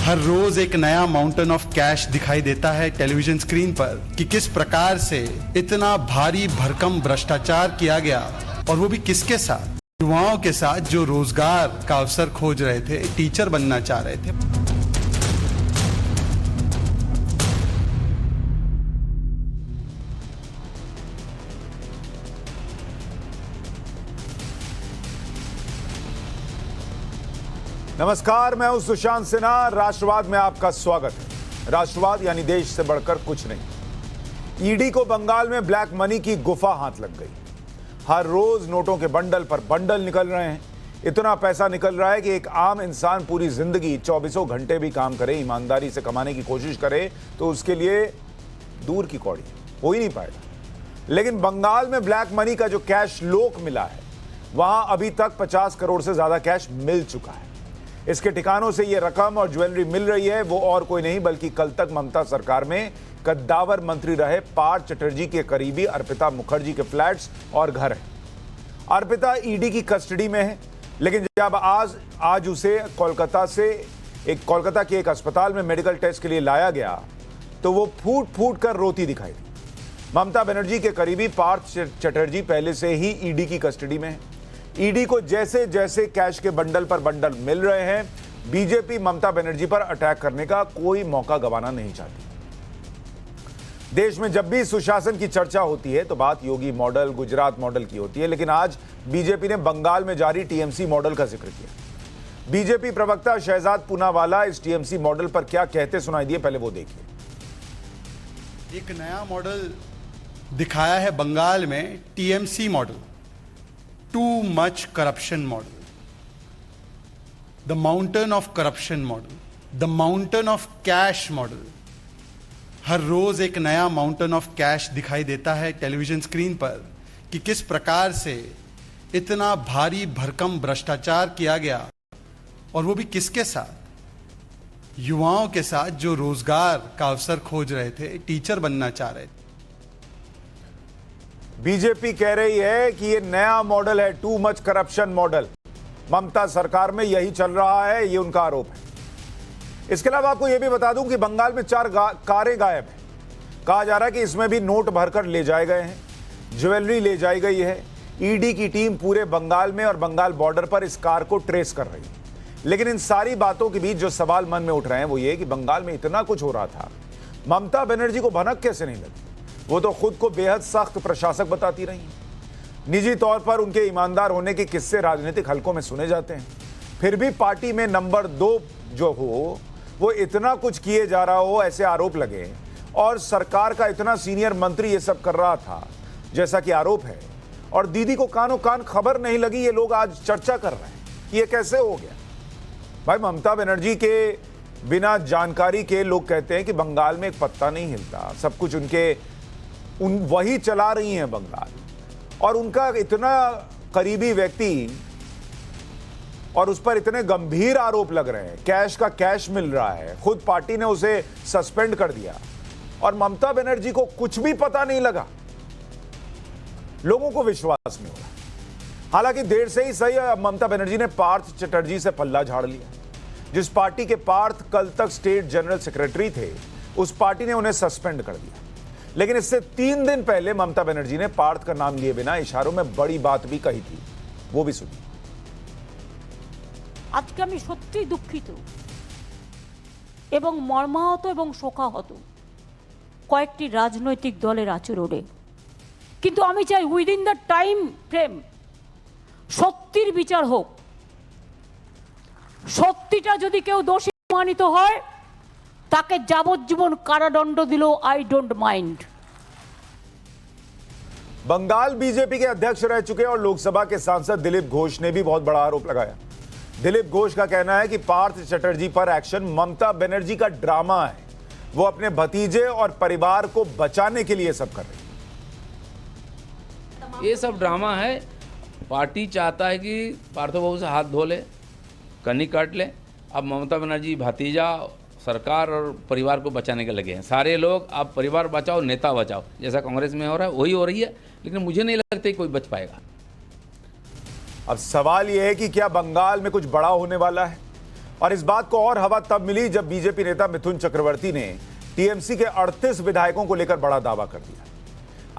हर रोज एक नया माउंटेन ऑफ कैश दिखाई देता है टेलीविजन स्क्रीन पर कि किस प्रकार से इतना भारी भरकम भ्रष्टाचार किया गया, और वो भी किसके साथ? युवाओं के साथ जो रोजगार का अवसर खोज रहे थे, टीचर बनना चाह रहे थे। नमस्कार, मैं हूं सुशांत सिन्हा। राष्ट्रवाद में आपका स्वागत है। राष्ट्रवाद यानी देश से बढ़कर कुछ नहीं। ईडी को बंगाल में ब्लैक मनी की गुफा हाथ लग गई। हर रोज नोटों के बंडल पर बंडल निकल रहे हैं। इतना पैसा निकल रहा है कि एक आम इंसान पूरी जिंदगी 24 घंटे भी काम करे, ईमानदारी से कमाने की कोशिश करे तो उसके लिए दूर की कौड़ी, हो ही नहीं पाएगा। लेकिन बंगाल में ब्लैक मनी का जो कैश लोक मिला है, वहां अभी तक 50 करोड़ से ज्यादा कैश मिल चुका है। इसके ठिकानों से ये रकम और ज्वेलरी मिल रही है वो और कोई नहीं बल्कि कल तक ममता सरकार में कद्दावर मंत्री रहे पार्थ चटर्जी के करीबी अर्पिता मुखर्जी के फ्लैट्स और घर हैं। अर्पिता ईडी की कस्टडी में है, लेकिन जब आज उसे कोलकाता के एक अस्पताल में मेडिकल टेस्ट के लिए लाया गया तो वो फूट फूट कर रोती दिखाई दी। ममता बनर्जी के करीबी पार्थ चटर्जी पहले से ही ईडी की कस्टडी में है। ईडी को जैसे जैसे कैश के बंडल पर बंडल मिल रहे हैं, बीजेपी ममता बनर्जी पर अटैक करने का कोई मौका गंवाना नहीं चाहती। देश में जब भी सुशासन की चर्चा होती है तो बात योगी मॉडल, गुजरात मॉडल की होती है, लेकिन आज बीजेपी ने बंगाल में जारी टीएमसी मॉडल का जिक्र किया। बीजेपी प्रवक्ता शहजाद पूनावाला इस टीएमसी मॉडल पर क्या कहते सुनाई दिए, पहले वो देखिए। एक नया मॉडल दिखाया है बंगाल में, TMC model, too much corruption model, the mountain of corruption model, the mountain of cash model. हर रोज एक नया माउंटेन ऑफ कैश दिखाई देता है टेलीविजन स्क्रीन पर कि किस प्रकार से इतना भारी भरकम भ्रष्टाचार किया गया, और वो भी किसके साथ? युवाओं के साथ जो रोजगार का अवसर खोज रहे थे, टीचर बनना चाह रहे थे। बीजेपी कह रही है कि ये नया मॉडल है, टू मच करप्शन मॉडल। ममता सरकार में यही चल रहा है, ये उनका आरोप है। इसके अलावा आपको यह भी बता दूं कि बंगाल में 4 कारें गायब हैं। कहा जा रहा है कि इसमें भी नोट भरकर ले जाए गए हैं, ज्वेलरी ले जाई गई है। ईडी की टीम पूरे बंगाल में और बंगाल बॉर्डर पर इस कार को ट्रेस कर रही है। लेकिन इन सारी बातों के बीच जो सवाल मन में उठ रहे हैं वो ये कि बंगाल में इतना कुछ हो रहा था, ममता बनर्जी को भनक कैसे नहीं लगी? वो तो खुद को बेहद सख्त प्रशासक बताती रही। निजी तौर पर उनके ईमानदार होने के किस्से राजनीतिक हलकों में सुने जाते हैं, फिर भी पार्टी में नंबर 2 जो हो वो इतना कुछ किए जा रहा हो, ऐसे आरोप लगे, और सरकार का इतना सीनियर मंत्री ये सब कर रहा था जैसा कि आरोप है, और दीदी को कानों कान खबर नहीं लगी। ये लोग आज चर्चा कर रहे हैं कि ये कैसे हो गया। भाई, ममता बनर्जी के बिना जानकारी के लोग कहते हैं कि बंगाल में एक पत्ता नहीं हिलता, सब कुछ वही चला रही हैं बंगाल, और उनका इतना करीबी व्यक्ति और उस पर इतने गंभीर आरोप लग रहे हैं। कैश का कैश मिल रहा है, खुद पार्टी ने उसे सस्पेंड कर दिया, और ममता बनर्जी को कुछ भी पता नहीं लगा। लोगों को विश्वास नहीं हो रहा। हालांकि देर से ही सही, ममता बनर्जी ने पार्थ चटर्जी से पल्ला झाड़ लिया। जिस पार्टी के पार्थ कल तक स्टेट जनरल सेक्रेटरी थे, उस पार्टी ने उन्हें सस्पेंड कर दिया। लेकिन इससे 3 दिन पहले ममता बनर्जी ने पार्थ का नाम लिए बिना इशारों में बड़ी बात भी कही थी, वो भी सुनिए। আজকে আমি সত্যি দুঃখিত এবং মর্মাহত এবং শোকাহত কয়েকটি রাজনৈতিক দলের আচরণে, কিন্তু আমি চাই উইদিন দ্য টাইম ফ্রেম সত্যির বিচার হোক। সত্যিটা যদি কেউ দোষী প্রমাণিত হয় তাকে যাবজ্জীবন কারাদণ্ড দিলেও আই ডোন্ট মাइंड। बंगाल बीजेपी के अध्यक्ष रह चुके और लोकसभा के सांसद दिलीप घोष ने भी बहुत बड़ा आरोप लगाया। दिलीप घोष का कहना है कि पार्थ चटर्जी पर एक्शन ममता बनर्जी का ड्रामा है, वो अपने भतीजे और परिवार को बचाने के लिए सब कर रही है। ये सब ड्रामा है। पार्टी चाहता है कि पार्थो बाबू से हाथ धो ले, कन्नी काट ले। अब ममता बनर्जी भतीजा, सरकार और परिवार को बचाने के लगे हैं। सारे लोग आप परिवार बचाओ, नेता बचाओ, जैसा कांग्रेस में हो रहा है वही हो रही है, लेकिन मुझे नहीं लगता कोई बच पाएगा। अब सवाल यह है कि क्या बंगाल में कुछ बड़ा होने वाला है? और इस बात को और हवा तब मिली जब बीजेपी नेता मिथुन चक्रवर्ती ने टीएमसी के 38 विधायकों को लेकर बड़ा दावा कर दिया।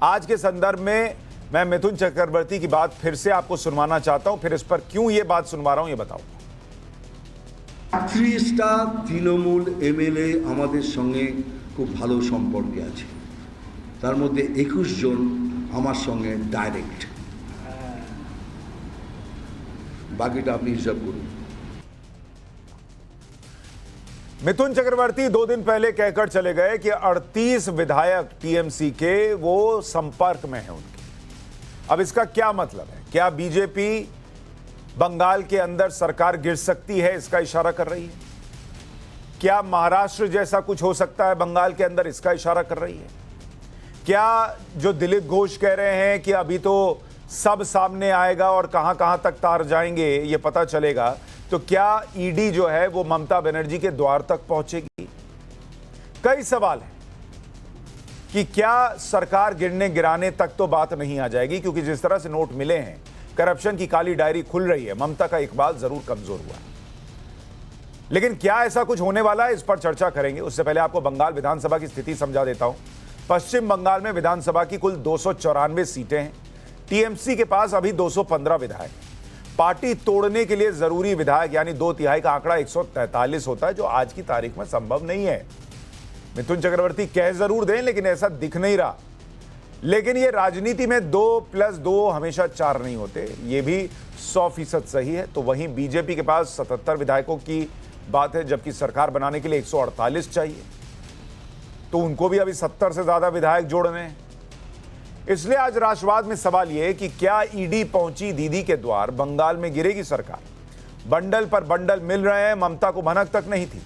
आज के संदर्भ में मैं मिथुन चक्रवर्ती की बात फिर से आपको सुनवाना चाहता हूं, फिर इस पर क्यों ये बात सुनवा रहा हूं ये बताओ। 38টা তৃণমূল এমএলএ আমাদের সঙ্গে খুব ভালো সম্পর্কে আছে, তার মধ্যে 21 জন আমার সঙ্গে ডাইরেক্ট, বাকিটা আপনি হিসাব করুন। मिथुन चक्रवर्ती 2 दिन पहले कहकर चले गए कि 38 विधायक टीएमसी के वो संपर्क में हैं उनके। अब इसका क्या मतलब है? क्या बीजेपी बंगाल के अंदर सरकार गिर सकती है, इसका इशारा कर रही है? क्या महाराष्ट्र जैसा कुछ हो सकता है बंगाल के अंदर, इसका इशारा कर रही है? क्या जो दिलीप घोष कह रहे हैं कि अभी तो सब सामने आएगा और कहां कहां तक तार जाएंगे ये पता चलेगा, तो क्या ईडी जो है वो ममता बनर्जी के द्वार तक पहुंचेगी? कई सवाल हैं कि क्या सरकार गिरने गिराने तक तो बात नहीं आ जाएगी, क्योंकि जिस तरह से नोट मिले हैं, करप्शन की काली डायरी खुल रही है, ममता का इकबाल जरूर कमजोर हुआ है। लेकिन क्या ऐसा कुछ होने वाला है, इस पर चर्चा करेंगे। उससे पहले आपको बंगाल विधानसभा की स्थिति समझा देता हूं। पश्चिम बंगाल में विधानसभा की कुल 294 सीटें हैं। टीएमसी के पास अभी 215 विधायक हैं। पार्टी तोड़ने के लिए जरूरी विधायक यानी 2/3 का आंकड़ा 143 होता है, जो आज की तारीख में संभव नहीं है। मिथुन चक्रवर्ती कह जरूर दें, लेकिन ऐसा दिख नहीं रहा। लेकिन ये राजनीति में 2+2 हमेशा 4 नहीं होते, ये भी 100% सही है। तो वहीं बीजेपी के पास 77 विधायकों की बात है, जबकि सरकार बनाने के लिए 148 चाहिए, तो उनको भी अभी 70 से ज्यादा विधायक जोड़ने हैं। इसलिए आज राष्ट्रवाद में सवाल यह कि क्या ईडी पहुंची दीदी के द्वार, बंगाल में गिरेगी सरकार? बंडल पर बंडल मिल रहे हैं, ममता को भनक तक नहीं थी।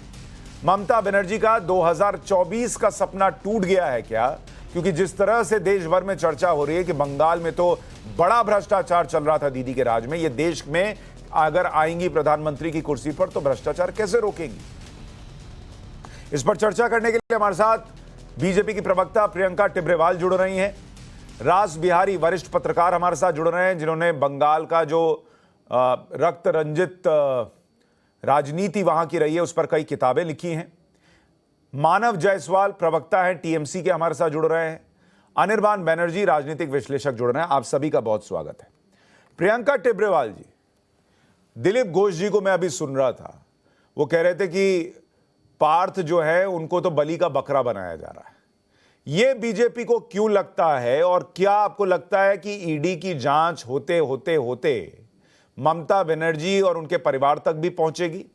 ममता बनर्जी का 2024 का सपना टूट गया है क्या? क्योंकि जिस तरह से देश भर में चर्चा हो रही है कि बंगाल में तो बड़ा भ्रष्टाचार चल रहा था दीदी के राज में, ये देश में अगर आएंगी प्रधानमंत्री की कुर्सी पर तो भ्रष्टाचार कैसे रोकेगी? इस पर चर्चा करने के लिए हमारे साथ बीजेपी की प्रवक्ता प्रियंका टिब्रेवाल जुड़ रही हैं। रास बिहारी वरिष्ठ पत्रकार हमारे साथ जुड़ रहे हैं, जिन्होंने बंगाल का जो रक्त रंजित राजनीति वहां की रही है उस पर कई किताबें लिखी हैं। मानव जायसवाल प्रवक्ता है टीएमसी के, हमारे साथ जुड़ रहे हैं। अनिर्बान बनर्जी राजनीतिक विश्लेषक जुड़ रहे हैं। आप सभी का बहुत स्वागत है। प्रियंका टिब्रेवाल जी, दिलीप घोष जी को मैं अभी सुन रहा था, वो कह रहे थे कि पार्थ जो है उनको तो बलि का बकरा बनाया जा रहा है। ये बीजेपी को क्यों लगता है, और क्या आपको लगता है कि ईडी की जांच होते होते होते ममता बनर्जी और उनके परिवार तक भी पहुंचेगी?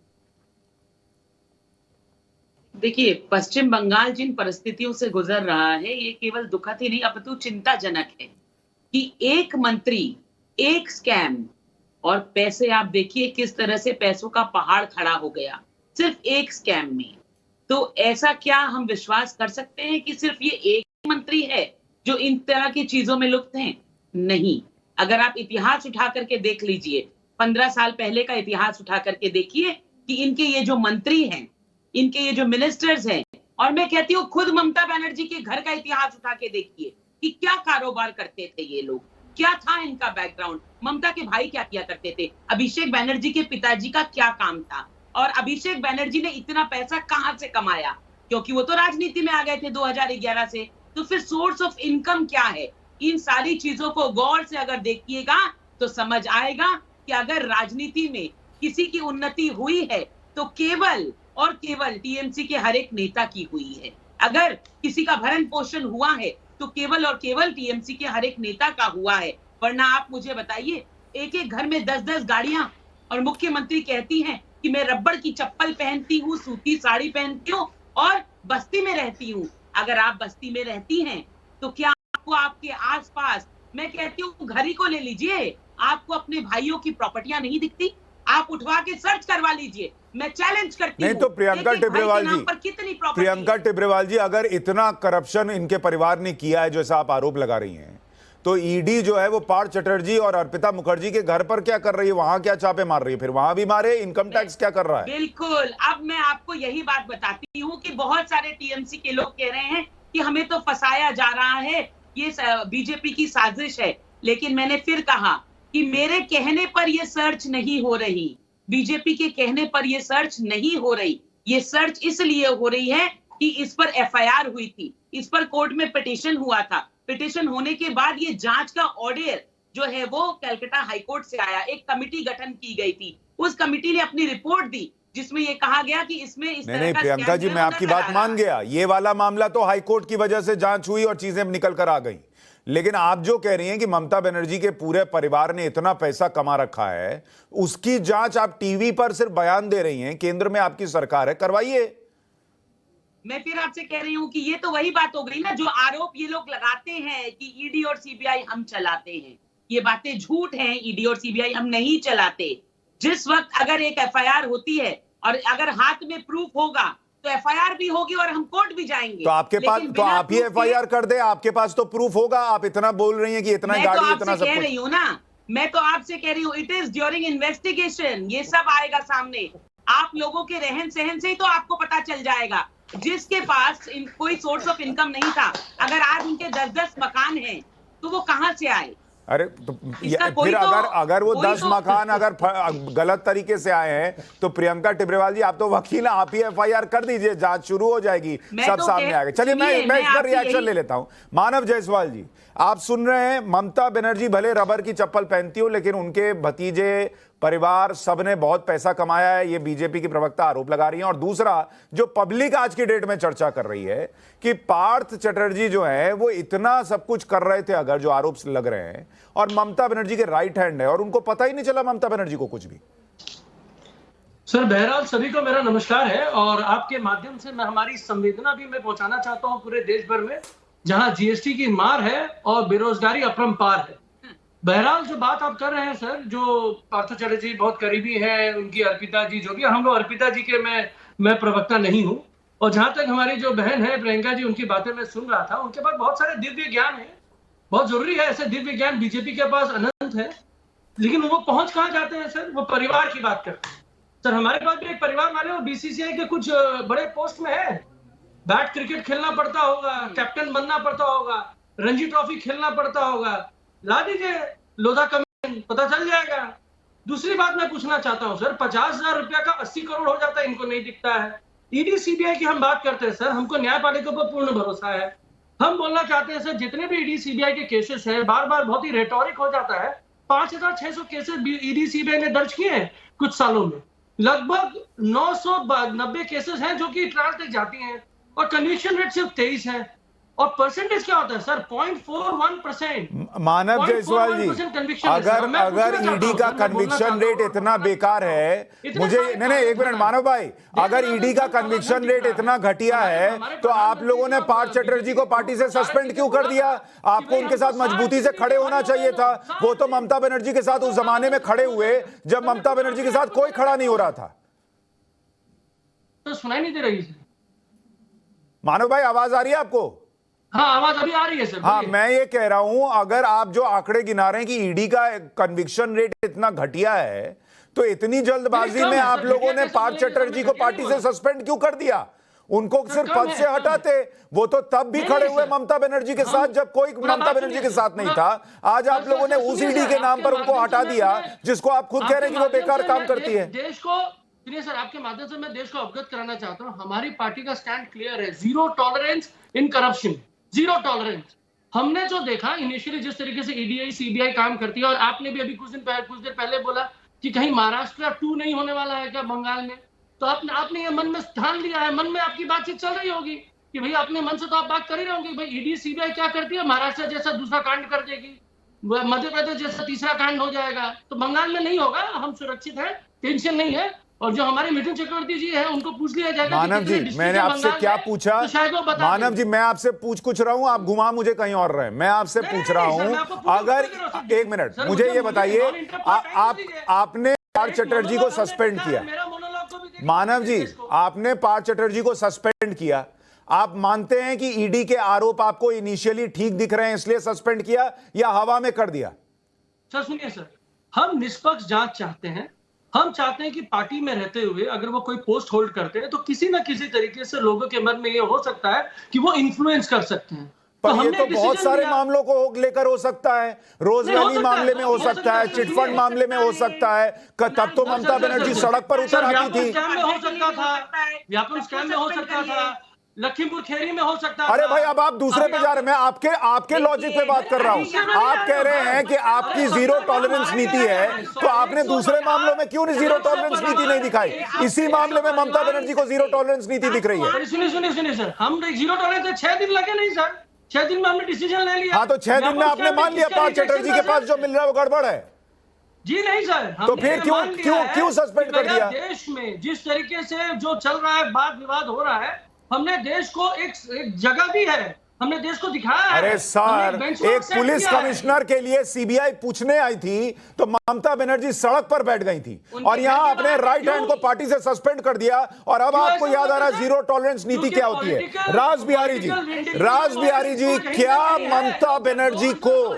देखिए, पश्चिम बंगाल जिन परिस्थितियों से गुजर रहा है, ये केवल दुखद ही नहीं अपितु चिंताजनक है कि एक मंत्री, एक स्कैम, और पैसे आप देखिए किस तरह से पैसों का पहाड़ खड़ा हो गया सिर्फ एक स्कैम में। तो ऐसा क्या हम विश्वास कर सकते हैं कि सिर्फ ये एक मंत्री है जो इन तरह की चीजों में लुप्त हैं? नहीं। अगर आप इतिहास उठा करके देख लीजिए, 15 साल पहले का इतिहास उठा करके देखिए कि इनके ये जो मंत्री हैं, इनके ये जो मिनिस्टर्स हैं, और मैं कहती हूँ खुद ममता बनर्जी के घर का इतिहास उठा के देखिए कि क्या कारोबार करते थे ये लोग, क्या था इनका बैकग्राउंड, ममता के भाई क्या किया करते थे, अभिषेक बनर्जी के पिताजी का क्या काम था, और अभिषेक बनर्जी ने इतना पैसा कहां से कमाया, क्योंकि वो तो राजनीति में आ गए थे 2011 से। तो फिर सोर्स ऑफ इनकम क्या है? इन सारी चीजों को गौर से अगर देखिएगा तो समझ आएगा कि अगर राजनीति में किसी की उन्नति हुई है तो केवल और केवल टीएमसी के हर एक नेता की हुई है। अगर किसी का भरण पोषण हुआ है तो केवल और केवल टीएमसी के हर एक नेता का हुआ है। वरना आप मुझे बताइए, एक एक घर में 10-10 गाड़ियां, और मुख्यमंत्री कहती हैं कि मैं रबड़ की चप्पल पहनती हूँ, सूती साड़ी पहनती हूँ और बस्ती में रहती हूँ। अगर आप बस्ती में रहती हैं तो क्या आपको आपके आसपास, मैं कहती हूँ घर ही को ले लीजिए, आपको अपने भाइयों की प्रॉपर्टियां नहीं दिखती? आप उठवा के सर्च करवा लीजिए, मैं चैलेंज करती हूं। नहीं तो प्रियंका टिब्रेवाल जी, कितनी प्रियंका टिब्रेवाल जी, अगर इतना करप्शन इनके परिवार ने किया है जैसा आप आरोप लगा रही हैं, तो ईडी जो है वो पार्थ चटर्जी और अर्पिता मुखर्जी के घर पर क्या कर रही है, वहां क्या छापे मार रही है? फिर वहां भी मारे। इनकम टैक्स क्या कर रहा है? बिल्कुल, अब मैं आपको यही बात बताती हूँ कि बहुत सारे टीएमसी के लोग कह रहे हैं कि हमें तो फंसाया जा रहा है, ये बीजेपी की साजिश है। लेकिन मैंने फिर कहा कि मेरे कहने पर यह सर्च नहीं हो रही, बीजेपी के कहने पर ये सर्च नहीं हो रही। ये सर्च इसलिए हो रही है कि इस पर एफआईआर हुई थी, इस पर कोर्ट में पिटीशन हुआ था। पिटीशन होने के बाद ये जांच का ऑर्डर जो है वो कलकत्ता हाईकोर्ट से आया, एक कमेटी गठन की गई थी। उस कमेटी ने अपनी रिपोर्ट दी जिसमें ये कहा गया कि इसमें इस तरह का प्रियंका जी, मैं आपकी बात मान गया। ये वाला मामला तो हाईकोर्ट की वजह से जांच हुई और चीजें निकल कर आ गई, लेकिन आप जो कह रही हैं कि ममता बनर्जी के पूरे परिवार ने इतना पैसा कमा रखा है, उसकी जांच आप टीवी पर सिर्फ बयान दे रही हैं। केंद्र में आपकी सरकार है, करवाइए। मैं फिर आपसे कह रही हूं कि ये तो वही बात हो गई ना, जो आरोप ये लोग लगाते हैं कि ईडी और सीबीआई हम चलाते हैं, ये बातें झूठ हैं। ईडी और सीबीआई हम नहीं चलाते। जिस वक्त अगर एक एफआईआर होती है और अगर हाथ में प्रूफ होगा तो एफआईआर भी होगी और हम कोर्ट भी जाएंगे। तो आपके पास तो आप ही एफआईआर कर दे, आपके पास तो प्रूफ होगा। आप इतना बोल रही हैं कि इतना गाड़ी इतना सब कह रही हूँ ना, मैं तो आपसे कह रही हूँ, इट इज ड्यूरिंग इन्वेस्टिगेशन, ये सब आएगा सामने। आप लोगों के रहन सहन से ही तो आपको पता चल जाएगा। जिसके पास कोई सोर्स ऑफ इनकम नहीं था, अगर आज उनके 10-10 मकान हैं तो वो कहां से आए? अरे तो फिर अगर वो 10 मकान अगर गलत तरीके से आए हैं तो प्रियंका टिब्रेवाल जी, आप तो वकील, आप ही एफआईआर कर दीजिए, जांच शुरू हो जाएगी, सब सामने आएगा। चलिए मैं इस पर रिएक्शन ले लेता हूं। मानव जायसवाल जी, आप सुन रहे हैं, ममता बनर्जी भले रबर की चप्पल पहनती हो, लेकिन उनके भतीजे, परिवार, सबने बहुत पैसा कमाया है, ये बीजेपी की प्रवक्ता आरोप लगा रही हैं। और दूसरा, जो पब्लिक आज की डेट में चर्चा कर रही है कि पार्थ चटर्जी जो है वो इतना सब कुछ कर रहे थे, अगर जो आरोप लग रहे हैं, और ममता बनर्जी के राइट हैंड है और उनको पता ही नहीं चला ममता बनर्जी को कुछ भी। सर, बहरहाल सभी को मेरा नमस्कार है, और आपके माध्यम से मैं हमारी संवेदना भी मैं पहुंचाना चाहता हूं पूरे देश भर में, जहां जीएसटी की मार है और बेरोजगारी अपरंपार है। बहरहाल जो बात आप कर रहे हैं सर, जो पार्थ चटर्जी बहुत करीबी है, उनकी अर्पिता जी जो भी, हम लोग अर्पिता जी के मैं प्रवक्ता नहीं हूं। और जहां तक हमारी जो बहन है प्रियंका जी, उनकी बातें मैं सुन रहा था, उनके पास बहुत सारे दिव्य ज्ञान है, बहुत जरूरी है। ऐसे दिव्य ज्ञान बीजेपी के पास अनंत है, लेकिन वो पहुंच कहां जाते हैं सर? वो परिवार की बात करते हैं। सर, हमारे पास भी एक परिवार वाले, वो बीसीसीआई के कुछ बड़े पोस्ट में है, बैट क्रिकेट खेलना पड़ता होगा, कैप्टन बनना पड़ता होगा, रणजी ट्रॉफी खेलना पड़ता होगा, ला दीजिए लोधा कमीशन, पता चल जाएगा। दूसरी बात मैं पूछना चाहता हूं सर, 50,000 रुपया का 80 करोड़ हो जाता है, इनको नहीं दिखता है। ईडी सीबीआई की हम बात करते हैं सर, हमको न्यायपालिका पर पूर्ण भरोसा है। हम बोलना चाहते हैं सर, जितने भी ईडी सीबीआई के केसेस हैं, बार बार बहुत ही रेटोरिक हो जाता है। 5,600 केसेस ईडी सीबीआई ने दर्ज किए हैं कुछ सालों में। लगभग 990 केसेस हैं जो कि ट्रायल तक जाती हैं, और कन्विक्शन रेट सिर्फ 23 है। और परसेंटेज क्या होता है सर? 0.41%। मानव जायसवाल जी, अगर ईडी का कन्विक्शन रेट इतना बेकार है, मुझे नहीं, एक मिनट मानव भाई, अगर ईडी का कन्विक्शन रेट इतना घटिया है तो आप लोगों ने पार्थ चटर्जी को पार्टी से सस्पेंड क्यों कर दिया? आपको उनके साथ मजबूती से खड़े होना चाहिए था। वो तो ममता बनर्जी के साथ उस जमाने में खड़े हुए जब ममता बनर्जी के साथ कोई खड़ा नहीं हो रहा था। तो सुनाई नहीं दे रही है मानव भाई, आवाज आ रही है आपको? हाँ, आवाज अभी आ रही है सर। हाँ, मैं ये कह रहा हूं, अगर आप जो आंकड़े गिना रहे हैं कि ईडी का कन्विक्शन रेट इतना घटिया है, तो इतनी जल्दबाजी में आप लोगों ने पार्थ चटर्जी को पार्टी से सस्पेंड क्यों कर दिया? उनको सिर्फ पद से हटाते। वो तो तब भी खड़े हुए ममता बनर्जी के साथ जब कोई ममता बनर्जी के साथ नहीं था। आज आप लोगों ने उस ईडी के नाम पर उनको हटा दिया जिसको आप खुद कह रहे हैं कि वो बेकार काम करती है। देश को सुनिए सर, आपके माध्यम से मैं देश को अवगत कराना चाहता हूं, हमारी पार्टी का स्टैंड क्लियर है, zero tolerance in corruption, zero tolerance. हमने जो देखा इनिशियली जिस तरीके से ईडी सीबीआई काम करती है, और आपने भी अभी कुछ देर पहले बोला कि कहीं महाराष्ट्र 2 नहीं होने वाला है क्या बंगाल में, तो आपने ये मन में ठान लिया है, मन में आपकी बातचीत चल रही होगी कि भाई अपने मन से तो आप बात कर ही रहे होंगे, भाई ईडी सीबीआई क्या करती है, महाराष्ट्र जैसा दूसरा कांड कर देगी, मध्य प्रदेश जैसा तीसरा कांड हो जाएगा, तो बंगाल में नहीं होगा, हम सुरक्षित हैं, टेंशन नहीं है। और जो हमारे मिथुन चक्रवर्ती जी है उनको पूछ लिया जाएगा। मानव जी, मैंने आपसे क्या पूछा? तो मानव जी, मैं आपसे पूछ कुछ रहा हूं, आप घुमा मुझे कहीं और रहे। मैं आपसे पूछ रहा हूं, अगर एक मिनट मुझे ये बताइए, आपने पार्थ चटर्जी को सस्पेंड किया, मानव जी, आपने पार्थ चटर्जी को सस्पेंड किया, आप मानते हैं कि ईडी के आरोप आपको इनिशियली ठीक दिख रहे हैं इसलिए सस्पेंड किया, या हवा में कर दिया? सर सुनिए सर, हम निष्पक्ष जांच चाहते हैं। हम चाहते हैं कि पार्टी में रहते हुए अगर वो कोई पोस्ट होल्ड करते हैं तो किसी ना किसी तरीके से लोगों के मन में ये हो सकता है कि वो इन्फ्लुएंस कर सकते हैं। पर ये हमने तो एक बहुत decision सारे लिया। मामलों को लेकर हो सकता है, रोज नहीं, हो वैली सकता मामले है, में हो सकता है, चिटफंड मामले में हो सकता है। तब तो ममता बनर्जी सड़क पर उतर आती व्यापम थी। स्कैम में हो सकता था, व्यापम स्कैम में हो सकता था, लखीमपुर खेरी में हो सकता था। अरे भाई अब आप दूसरे पे जा रहे हैं, मैं आपके लॉजिक पे बात कर रहा हूं। आप कह रहे हैं कि आपकी जीरो टॉलरेंस नीति है, तो आपने दूसरे मामलों में क्यों नहीं जीरो टॉलरेंस नीति नहीं दिखाई? इसी मामले में ममता बनर्जी को जीरो टॉलरेंस नीति दिख रही है। सुनिए सर, हम जीरो टॉलरेंस है, 6 दिन लगे नहीं सर, 6 दिन में हमने डिसीजन ले लिया। हाँ, तो 6 दिन में आपने मान लिया पार्थ चटर्जी के पास जो मिल रहा है वो गड़बड़ है। जी नहीं सर, तो फिर क्यों सस्पेंड कर दिया? देश में जिस तरीके से जो चल रहा है, वाद विवाद हो रहा है, हमने देश को एक जगह दी है, हमने देश को दिखाया है। अरे सर, benchmark एक set पुलिस किया है। कमिश्नर के लिए सीबीआई पूछने आई थी तो ममता बनर्जी सड़क पर बैठ गई थी, और यहां अपने राइट हैंड को पार्टी से सस्पेंड कर दिया। और अब आपको याद आ रहा है जीरो टॉलरेंस नीति क्या होती है? राज बिहारी जी, क्या ममता बनर्जी को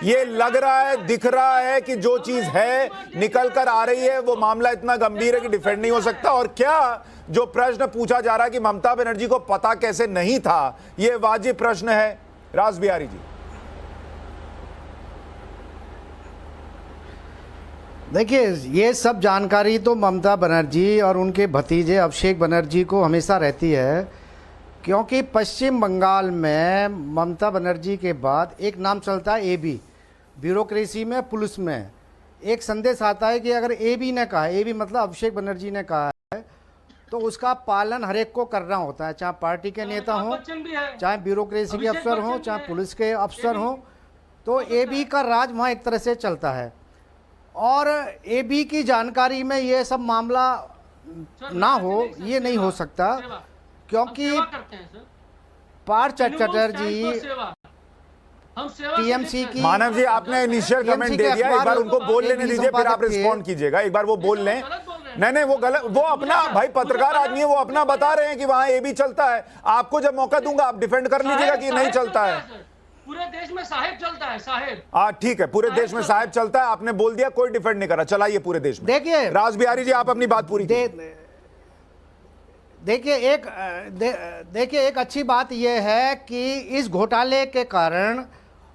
ये लग रहा है, दिख रहा है कि जो चीज है निकल कर आ रही है वो मामला इतना गंभीर है कि डिफेंड नहीं हो सकता? और क्या जो प्रश्न पूछा जा रहा है कि ममता बनर्जी को पता कैसे नहीं था, यह वाजिब प्रश्न है? राज बिहारी जी, देखिए, ये सब जानकारी तो ममता बनर्जी और उनके भतीजे अभिषेक बनर्जी को हमेशा रहती है, क्योंकि पश्चिम बंगाल में ममता बनर्जी के बाद एक नाम चलता है एबी, ब्यूरोक्रेसी में, पुलिस में एक संदेश आता है कि अगर एबी ने कहा, एबी मतलब अभिषेक बनर्जी ने कहा है, तो उसका पालन हर एक को करना होता है, चाहे पार्टी के नेता हों, चाहे ब्यूरोक्रेसी के अफसर हों, चाहे पुलिस के अफसर हों। तो एबी का राज वहाँ एक तरह से चलता है, और एबी की जानकारी में ये सब मामला ना हो, ये नहीं हो सकता, क्योंकि पार्थ चटर्जी टीएमसी की, मानव जी आपने इनिशियल कमेंट दे दिया, एक बार उनको बोल लेने दीजिए, फिर आप रिस्पॉन्ड कीजिएगा। एक बार वो बोल लें। नहीं, वो गलत, वो अपना भाई पत्रकार आदमी है, वो अपना बता रहे हैं कि वहां एबी चलता है। आपको जब मौका दूंगा आप डिफेंड कर लीजिएगा कि नहीं चलता है। पूरे देश में साहेब चलता है, साहेब। हाँ ठीक है, पूरे देश में साहेब चलता है, आपने बोल दिया, कोई डिफेंड नहीं करा, चलाइए पूरे देश में। देखिए राज बिहारी जी, आप अपनी बात पूरी देखिए एक अच्छी बात यह है कि इस घोटाले के कारण,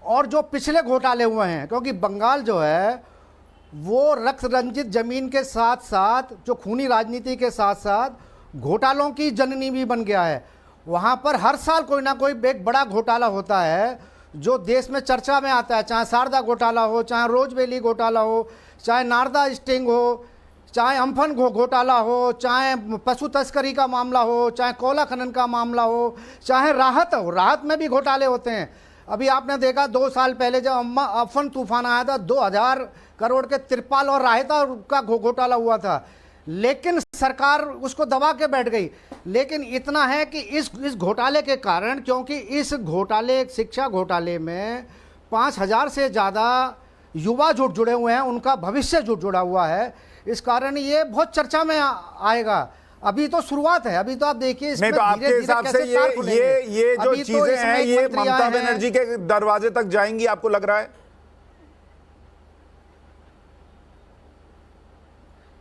और जो पिछले घोटाले हुए हैं, क्योंकि बंगाल जो है वो रक्त रंजित जमीन के साथ साथ, जो खूनी राजनीति के साथ साथ घोटालों की जननी भी बन गया है। वहाँ पर हर साल कोई ना कोई एक बड़ा घोटाला होता है जो देश में चर्चा में आता है, चाहे शारदा घोटाला हो, चाहे रोजवेली घोटाला हो, चाहे नारदा स्टिंग हो, चाहे अम्फन घोटाला हो, चाहे पशु तस्करी का मामला हो, चाहे कोयला खनन का मामला हो, चाहे राहत हो, राहत में भी घोटाले होते हैं। अभी आपने देखा 2 साल पहले जब अम्फन तूफान आया था, 2000 करोड़ के तिरपाल और रायता का घोटाला हुआ था, लेकिन सरकार उसको दबा के बैठ गई। लेकिन इतना है कि इस घोटाले के कारण, क्योंकि इस घोटाले, शिक्षा घोटाले में 5000 से ज़्यादा युवा जुड़े हुए हैं, उनका भविष्य जुड़ा हुआ है, इस कारण ये बहुत चर्चा में आएगा। अभी तो शुरुआत है, अभी तो आप देखिए नहीं, तो आपके हिसाब से ये जो चीजें हैं ये ममता बनर्जी के दरवाजे तक जाएंगी, आपको लग रहा है?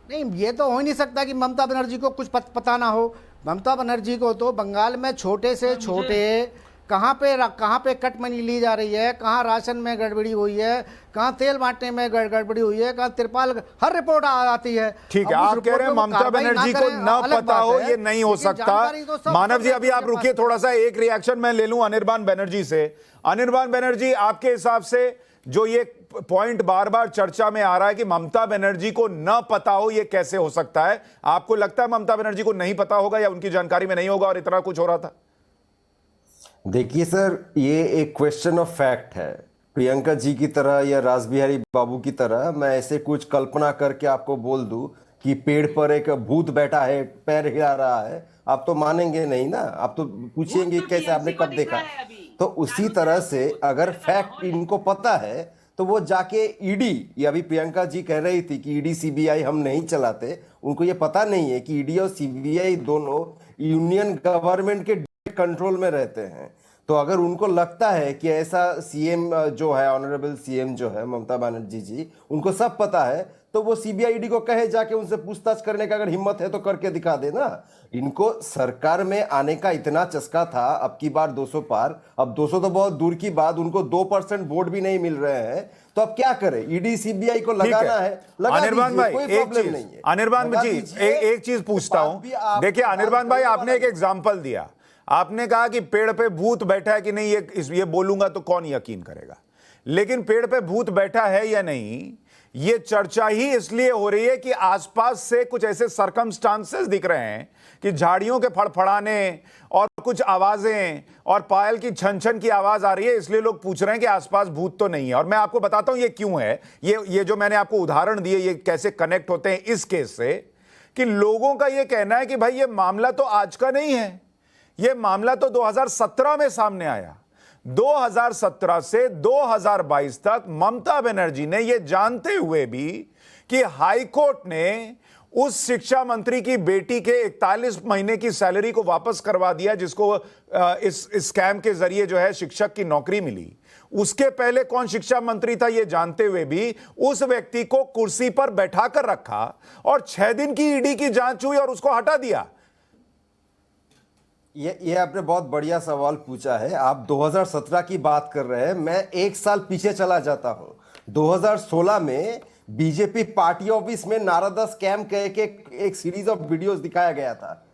नहीं, ये तो हो ही नहीं सकता कि ममता बनर्जी को कुछ पता ना हो। ममता बनर्जी को तो बंगाल में छोटे से छोटे कहाँ पे कट मनी ली जा रही है, कहाँ राशन में गड़बड़ी हुई है, कहाँ तेल बांटने में गड़बड़ी हुई है, कहाँ तिरपाल, हर रिपोर्ट आती है। ठीक है, आप कह रहे हैं ममता बनर्जी को न पता हो, ये नहीं हो सकता। मानव जी अभी आप रुकिए थोड़ा सा, एक रिएक्शन मैं ले लूं अनिर्बान बनर्जी से। अनिर्बान बनर्जी, आपके हिसाब से जो ये पॉइंट बार बार चर्चा में आ रहा है कि ममता बनर्जी को न पता हो, ये कैसे हो सकता है? आपको लगता है ममता बनर्जी को नहीं पता होगा या उनकी जानकारी में नहीं होगा और इतना कुछ हो रहा था? देखिए सर, ये एक क्वेश्चन ऑफ फैक्ट है। प्रियंका जी की तरह या राज बिहारी बाबू की तरह मैं ऐसे कुछ कल्पना करके आपको बोल दूं कि पेड़ पर एक भूत बैठा है, पैर हिला रहा है, आप तो मानेंगे नहीं ना, आप तो पूछेंगे कैसे, आपने कब देखा? तो उसी तरह से अगर फैक्ट इनको पता है तो वो जाके ईडी, या अभी प्रियंका जी कह रही थी कि ईडी सीबीआई हम नहीं चलाते, उनको ये पता नहीं है कि ईडी और सीबीआई दोनों यूनियन गवर्नमेंट के कंट्रोल में रहते हैं। तो अगर उनको लगता है कि ऐसा सीएम जो है, ऑनरेबल सीएम जो है ममता बनर्जी जी, उनको सब पता है, तो वो सीबीआई ईडी को कहे जाके उनसे पूछताछ करने का, अगर हिम्मत है तो करके दिखा देना। इनको सरकार में आने का इतना चस्का था, अब की बार 200 पार, अब 200 तो बहुत दूर की बात, उनको 2% वोट भी नहीं मिल रहे हैं, तो अब क्या करें? ईडी सीबीआई को लगाना है, लगा अनिर्बान दीजिए, भाई कोई एक प्रॉब्लम चीज, नहीं है। अनिर्बान लगा जी दीजिए। एक चीज पूछता बात हूं, भी आप- देखिए अनिर्बान भाई, बात आपने एक एग्जांपल दिया, आपने कहा कि पेड़ पे भूत बैठा है कि नहीं, ये बोलूंगा तो कौन यकीन करेगा, लेकिन पेड़ पे भूत बैठा है या नहीं, ये चर्चा ही इसलिए हो रही है कि आसपास से कुछ ऐसे सरकमस्टांसेस दिख रहे हैं कि झाड़ियों के फड़फड़ाने और कुछ आवाजें और पायल की छन छन की आवाज आ रही है, इसलिए लोग पूछ रहे हैं कि आसपास भूत तो नहीं है। और मैं आपको बताता हूं ये क्यों है, ये जो मैंने आपको उदाहरण दिए ये कैसे कनेक्ट होते हैं इस केस से, कि लोगों का ये कहना है कि भाई ये मामला तो आज का नहीं है, ये मामला तो 2017 में सामने आया। 2017 से 2022 तक ममता बनर्जी ने यह जानते हुए भी कि हाईकोर्ट ने उस शिक्षा मंत्री की बेटी के 41 महीने की सैलरी को वापस करवा दिया, जिसको इस स्कैम के जरिए जो है शिक्षक की नौकरी मिली। उसके पहले कौन शिक्षा मंत्री था ये जानते हुए भी उस व्यक्ति को कुर्सी पर बैठाकर रखा और 6 दिन की ईडी की जांच हुई और उसको हटा दिया। ये आपने बहुत बढ़िया सवाल पूछा है। आप 2017 की बात कर रहे हैं, मैं 1 साल पीछे चला जाता हूं। 2016 में बीजेपी पार्टी ऑफिस में नारदा स्कैम कह के एक सीरीज ऑफ वीडियोस दिखाया गया था।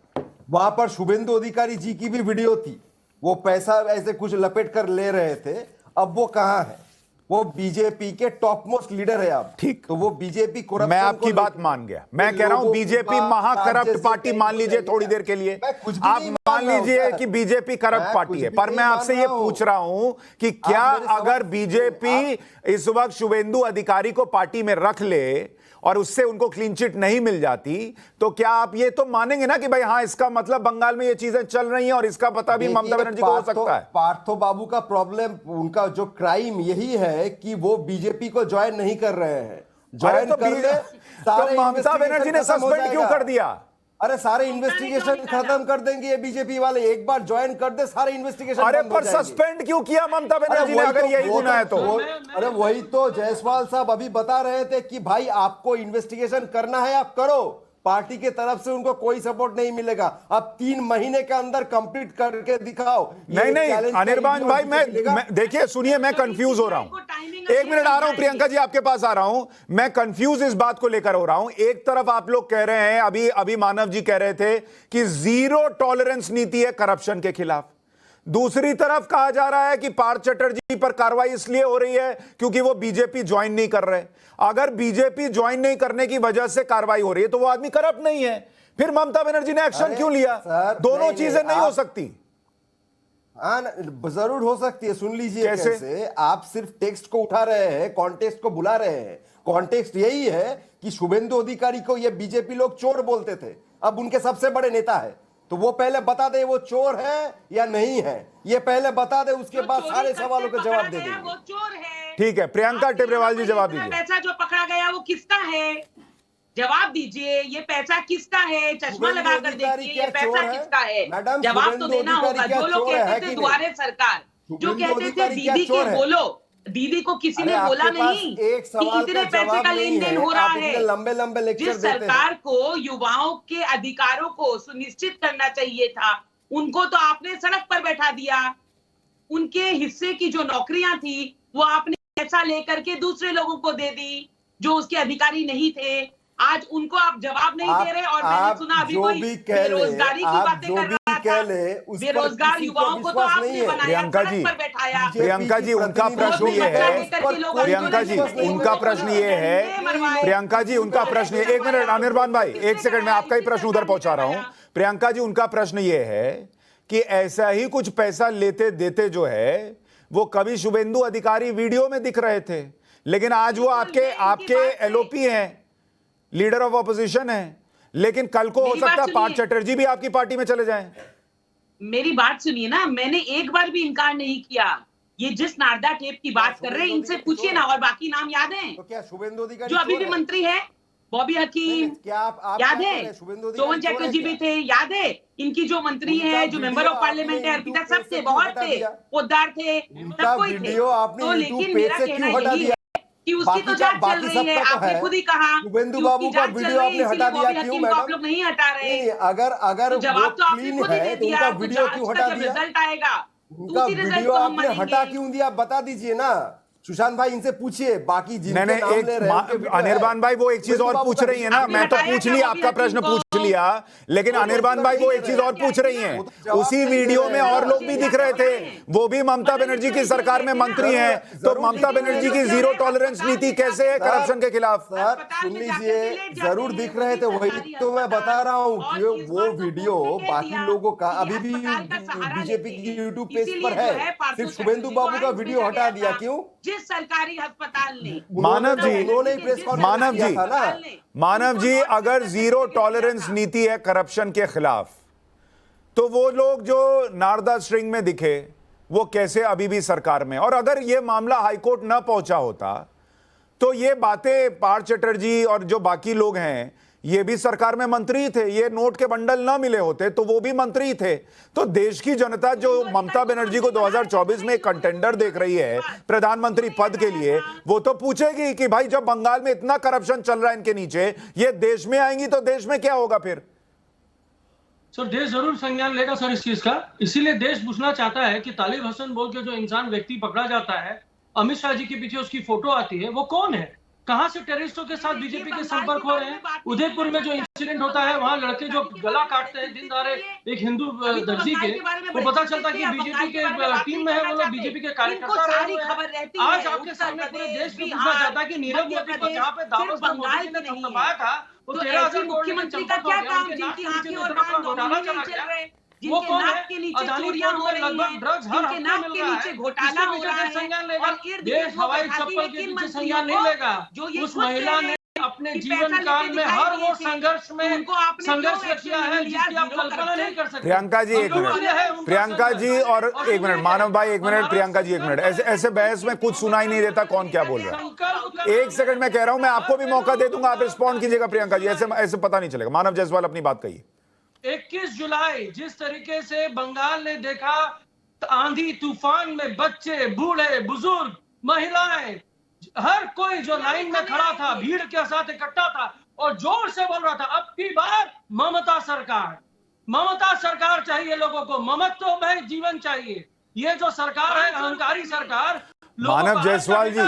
वहां पर शुभेंदु अधिकारी जी की भी वीडियो थी, वो पैसा ऐसे कुछ लपेट कर ले रहे थे। अब वो कहां है? वो बीजेपी के टॉप मोस्ट लीडर है आप। ठीक, तो वो बीजेपी करप्शन, मैं आपकी बात मान गया। मैं कह रहा हूं बीजेपी महाकरप्ट पार्टी मान लीजिए थोड़ी देर के लिए, आप मान लीजिए कि बीजेपी करप्ट पार्टी है, पर मैं आपसे ये पूछ रहा हूं कि क्या अगर बीजेपी इस वक्त शुभेंदु अधिकारी को पार्टी में रख ले और उससे उनको क्लीन चिट नहीं मिल जाती, तो क्या आप ये तो मानेंगे ना कि भाई हाँ, इसका मतलब बंगाल में ये चीजें चल रही हैं और इसका पता भी ममता बनर्जी को हो सकता है? पार्थो बाबू का प्रॉब्लम, उनका जो क्राइम यही है कि वो बीजेपी को ज्वाइन नहीं कर रहे हैं। ज्वाइन कर ले, तो ममता बनर्जी ने सस्पेंड क्यों कर दिया? अरे सारे इन्वेस्टिगेशन खत्म कर देंगे ये बीजेपी वाले, एक बार ज्वाइन कर दे सारे इन्वेस्टिगेशन। अरे पर सस्पेंड क्यों किया ममता बनर्जी ने अगर यही गुनाह है तो? अरे वही तो जायसवाल साहब अभी बता रहे थे कि भाई आपको इन्वेस्टिगेशन करना है आप करो, पार्टी के तरफ से उनको कोई सपोर्ट नहीं मिलेगा। अब 3 महीने के अंदर कंप्लीट करके दिखाओ। नहीं अनिर्बान भाई, मैं देखिए सुनिए, मैं कंफ्यूज हो रहा हूं। 1 मिनट आ रहा हूं प्रियंका जी, आपके पास आ रहा हूं। मैं कंफ्यूज इस बात को लेकर हो रहा हूं। एक तरफ आप लोग कह रहे हैं, अभी मानव जी कह रहे थे कि 0 टॉलरेंस नीति है करप्शन के खिलाफ। दूसरी तरफ कहा जा रहा है कि पार्थ चटर्जी पर कार्रवाई इसलिए हो रही है क्योंकि वो बीजेपी ज्वाइन नहीं कर रहे। अगर बीजेपी ज्वाइन नहीं करने की वजह से कार्रवाई हो रही है तो वो आदमी करप्ट नहीं है, फिर ममता बनर्जी ने एक्शन क्यों लिया? दोनों चीजें नहीं हो सकती। हाँ जरूर हो सकती है, सुन लीजिए कैसे। आप सिर्फ टेक्स्ट को उठा रहे हैं, कॉन्टेक्स्ट को भुला रहे हैं। कॉन्टेक्स्ट यही है कि शुभेंदु अधिकारी को ये बीजेपी लोग चोर बोलते थे, अब उनके सबसे बड़े नेता है, तो वो पहले बता दे वो चोर है या नहीं है, ये पहले बता दे, उसके बाद सारे सवालों के जवाब दे देंगे। वो चोर है। ठीक है, प्रियंका टिब्रेवाल जी जवाब दीजिए। पैसा जो पकड़ा गया वो किसका है? जवाब दीजिए, ये पैसा किसका है? चश्मा लगा कर देखिए, ये पैसा किसका है? जवाब तो देना होगा। जो लोग कहते थे द्वारे सरकार, जो कहते थे दीदी के बोलो, दीदी को किसी ने बोला नहीं कि इतने पैसे का लेन देन हो रहा है। लंबे लंबे लेक्चर जिस सरकार को युवाओं के अधिकारों को सुनिश्चित करना चाहिए था, उनको तो आपने सड़क पर बैठा दिया। उनके हिस्से की जो नौकरियां थी वो आपने पैसा लेकर के दूसरे लोगों को दे दी जो उसके अधिकारी नहीं थे। आज उनको आप जवाब नहीं दे रहे। और मैंने सुना अभी कोई बेरोजगारी की बातें कर रहा था। बेरोजगार युवाओं को तो आपने बनाया, सड़क पर बैठाया। प्रियंका जी उनका प्रश्न ये है, प्रियंका जी उनका प्रश्न ये है, प्रियंका जी उनका प्रश्न, 1 मिनट अनिर्बान भाई 1 सेकंड में आपका ही प्रश्न उधर पहुंचा रहा हूं। प्रियंका जी उनका प्रश्न ये है कि ऐसा ही कुछ पैसा लेते देते जो है वो कभी शुभेंदु अधिकारी वीडियो में दिख रहे थे, लेकिन आज वो आपके एलओपी हैं, लीडर ऑफ ऑपोजिशन है, लेकिन कल को हो सकता है पार्थ चटर्जी भी आपकी पार्टी में चले जाएं। मेरी बात सुनिए ना, मैंने एक बार भी इनकार नहीं किया। ये जिस नारदा टेप की बात कर रहे हैं इनसे पूछिए ना, और बाकी नाम याद है तो क्या शुभेंदु अधिकारी जो अभी भी मंत्री है? बॉबी हकीम याद है, सोवन चटर्जी भी थे याद है, इनकी जो मंत्री है, जो मेंबर ऑफ पार्लियामेंट है, अर्पिता, सब थे, बहुत थे, पोद्दार थे, सब कोई थे। तो लेकिन मेरा कहना यही है कि उसकी तो जांच चल रही है। आपने खुद ही कहा शुभेंदु बाबू का वीडियो आपने हटा दिया क्यों मैडम? आप लोग नहीं हटा रहे। नहीं, अगर तो जवाब तो आपने क्लीन खुद ही है दे तो दिया। उनका वो वीडियो जांच क्यों का हटा जब दिया? रिजल्ट आएगा उनका उसी रिजल्ट वीडियो को हम आपने हटा मानेंगे। क्यों दिया? बता दीजिए ना सुशांत भाई, इनसे पूछिए। बाकी जिनके नहीं नाम ले रहे हैं उनके वीडियो है। अनिर्बान भाई वो एक चीज और पूछ रही है ना, आपने मैं तो हटाया पूछ क्या लिया, वो भी आपका प्रश्न हकीम पूछ को? लिया, लेकिन अनिर्बान भाई वो एक चीज और पूछ रही हैं। उसी वीडियो में और लोग भी दिख रहे थे, वो भी ममता बनर्जी की सरकार में मंत्री हैं, तो ममता बनर्जी की जीरो टॉलरेंस नीति कैसे है करप्शन के खिलाफ? सर सुन लीजिए, जरूर दिख रहे थे, वही तो मैं बता रहा हूँ कि वो वीडियो बाकी लोगों का अभी भी बीजेपी की यूट्यूब पेज पर है, सिर्फ शुभेंदु बाबू का वीडियो हटा दिया क्यों? जिस सरकारी अस्पताल ने मानव जी, उन्होंने ही प्रेस कॉन्फ्रेंस मानव किया जी, था ना। मानव जी, अगर जीरो टॉलरेंस नीति है करप्शन के खिलाफ, तो वो लोग जो नारदा स्ट्रिंग में दिखे वो कैसे अभी भी सरकार में? और अगर ये मामला हाईकोर्ट ना पहुंचा होता तो ये बातें पार्थ चटर्जी और जो बाकी लोग हैं ये भी सरकार में मंत्री थे, ये नोट के बंडल ना मिले होते तो वो भी मंत्री थे। तो देश की जनता जो ममता बनर्जी को 2024 में कंटेंडर देख रही है प्रधानमंत्री पद के लिए, वो तो पूछेगी कि भाई जब बंगाल में इतना करप्शन चल रहा है इनके नीचे, ये देश में आएंगी तो देश में क्या होगा फिर? सर देश जरूर संज्ञान लेगा सर इस चीज का। इसीलिए देश पूछना चाहता है कि तालिब हसन बोल के जो इंसान व्यक्ति पकड़ा जाता है, अमित शाह जी के पीछे उसकी फोटो आती है, वो कौन है? कहां से टेररिस्टों के साथ बीजेपी के संपर्क हो रहे हैं? उदयपुर में जो इंसिडेंट होता है वहां लड़के जो गला काटते हैं दिन दहाड़े एक हिंदू दर्जी के, तो पता चलता कि बीजेपी के टीम में है, वो लोग बीजेपी के कार्यकर्ता रहे हैं। आज आपके सामने पूरे देश में पूछना चाहता है कि नीरव मोदी को जहां पे दावोस में मोदी ने थपथपाया था, वो 13,000 मुख्यमंत्री का क्या काम जिनकी आंखें और कान दोनों ही नहीं चल रहे, वो जिनके कौन नाक है? के नीचे अदानी चोरियां पोर्ट हो में रही लगभग हैं, ड्रग्स हर जिनके हफ्ते नाक मिल के रहा नीचे है, घोटाला इसके हो रहा पीछे संज्ञान है, लेगा। और इर्द देश गिर्द वो हवाई बैठाती चप्पल है के किन पीछे मंत्रियों संज्ञान नहीं को लेगा। जो ये उस खुद महिला कह ने रहे अपने कि जीवन पैसा काल लेके में दिखाई हर दिए वो थे, संघर्ष में उनको आपने संघर्ष क्यों किया है एक्शन लिया? जिसकी आप जीरो कल्पना नहीं कर सकते। प्रियंका जी एक मिनट, प्रियंका जी और एक मिनट, मानव भाई एक मिनट, प्रियंका जी एक मिनट। ऐसे ऐसे बहस में कुछ सुनाई नहीं देता कौन क्या बोल रहा है। एक सेकंड मैं कह रहा हूं, मैं आपको भी मौका दे दूंगा, आप रिस्पॉन्ड कीजिएगा प्रियंका जी, ऐसे ऐसे पता नहीं चलेगा। मानव जायसवाल अपनी बात कहिए। 21 जुलाई जिस तरीके से बंगाल ने देखा, आंधी तूफान में बच्चे, बूढ़े, बुजुर्ग, महिलाएं, हर कोई जो लाइन में खड़ा था, भीड़ के साथ इकट्ठा था और जोर से बोल रहा था, अब की बार ममता सरकार, ममता सरकार चाहिए लोगों को, ममत्व में जीवन चाहिए। ये जो सरकार है अहंकारी सरकार। मानव जायसवाल जी,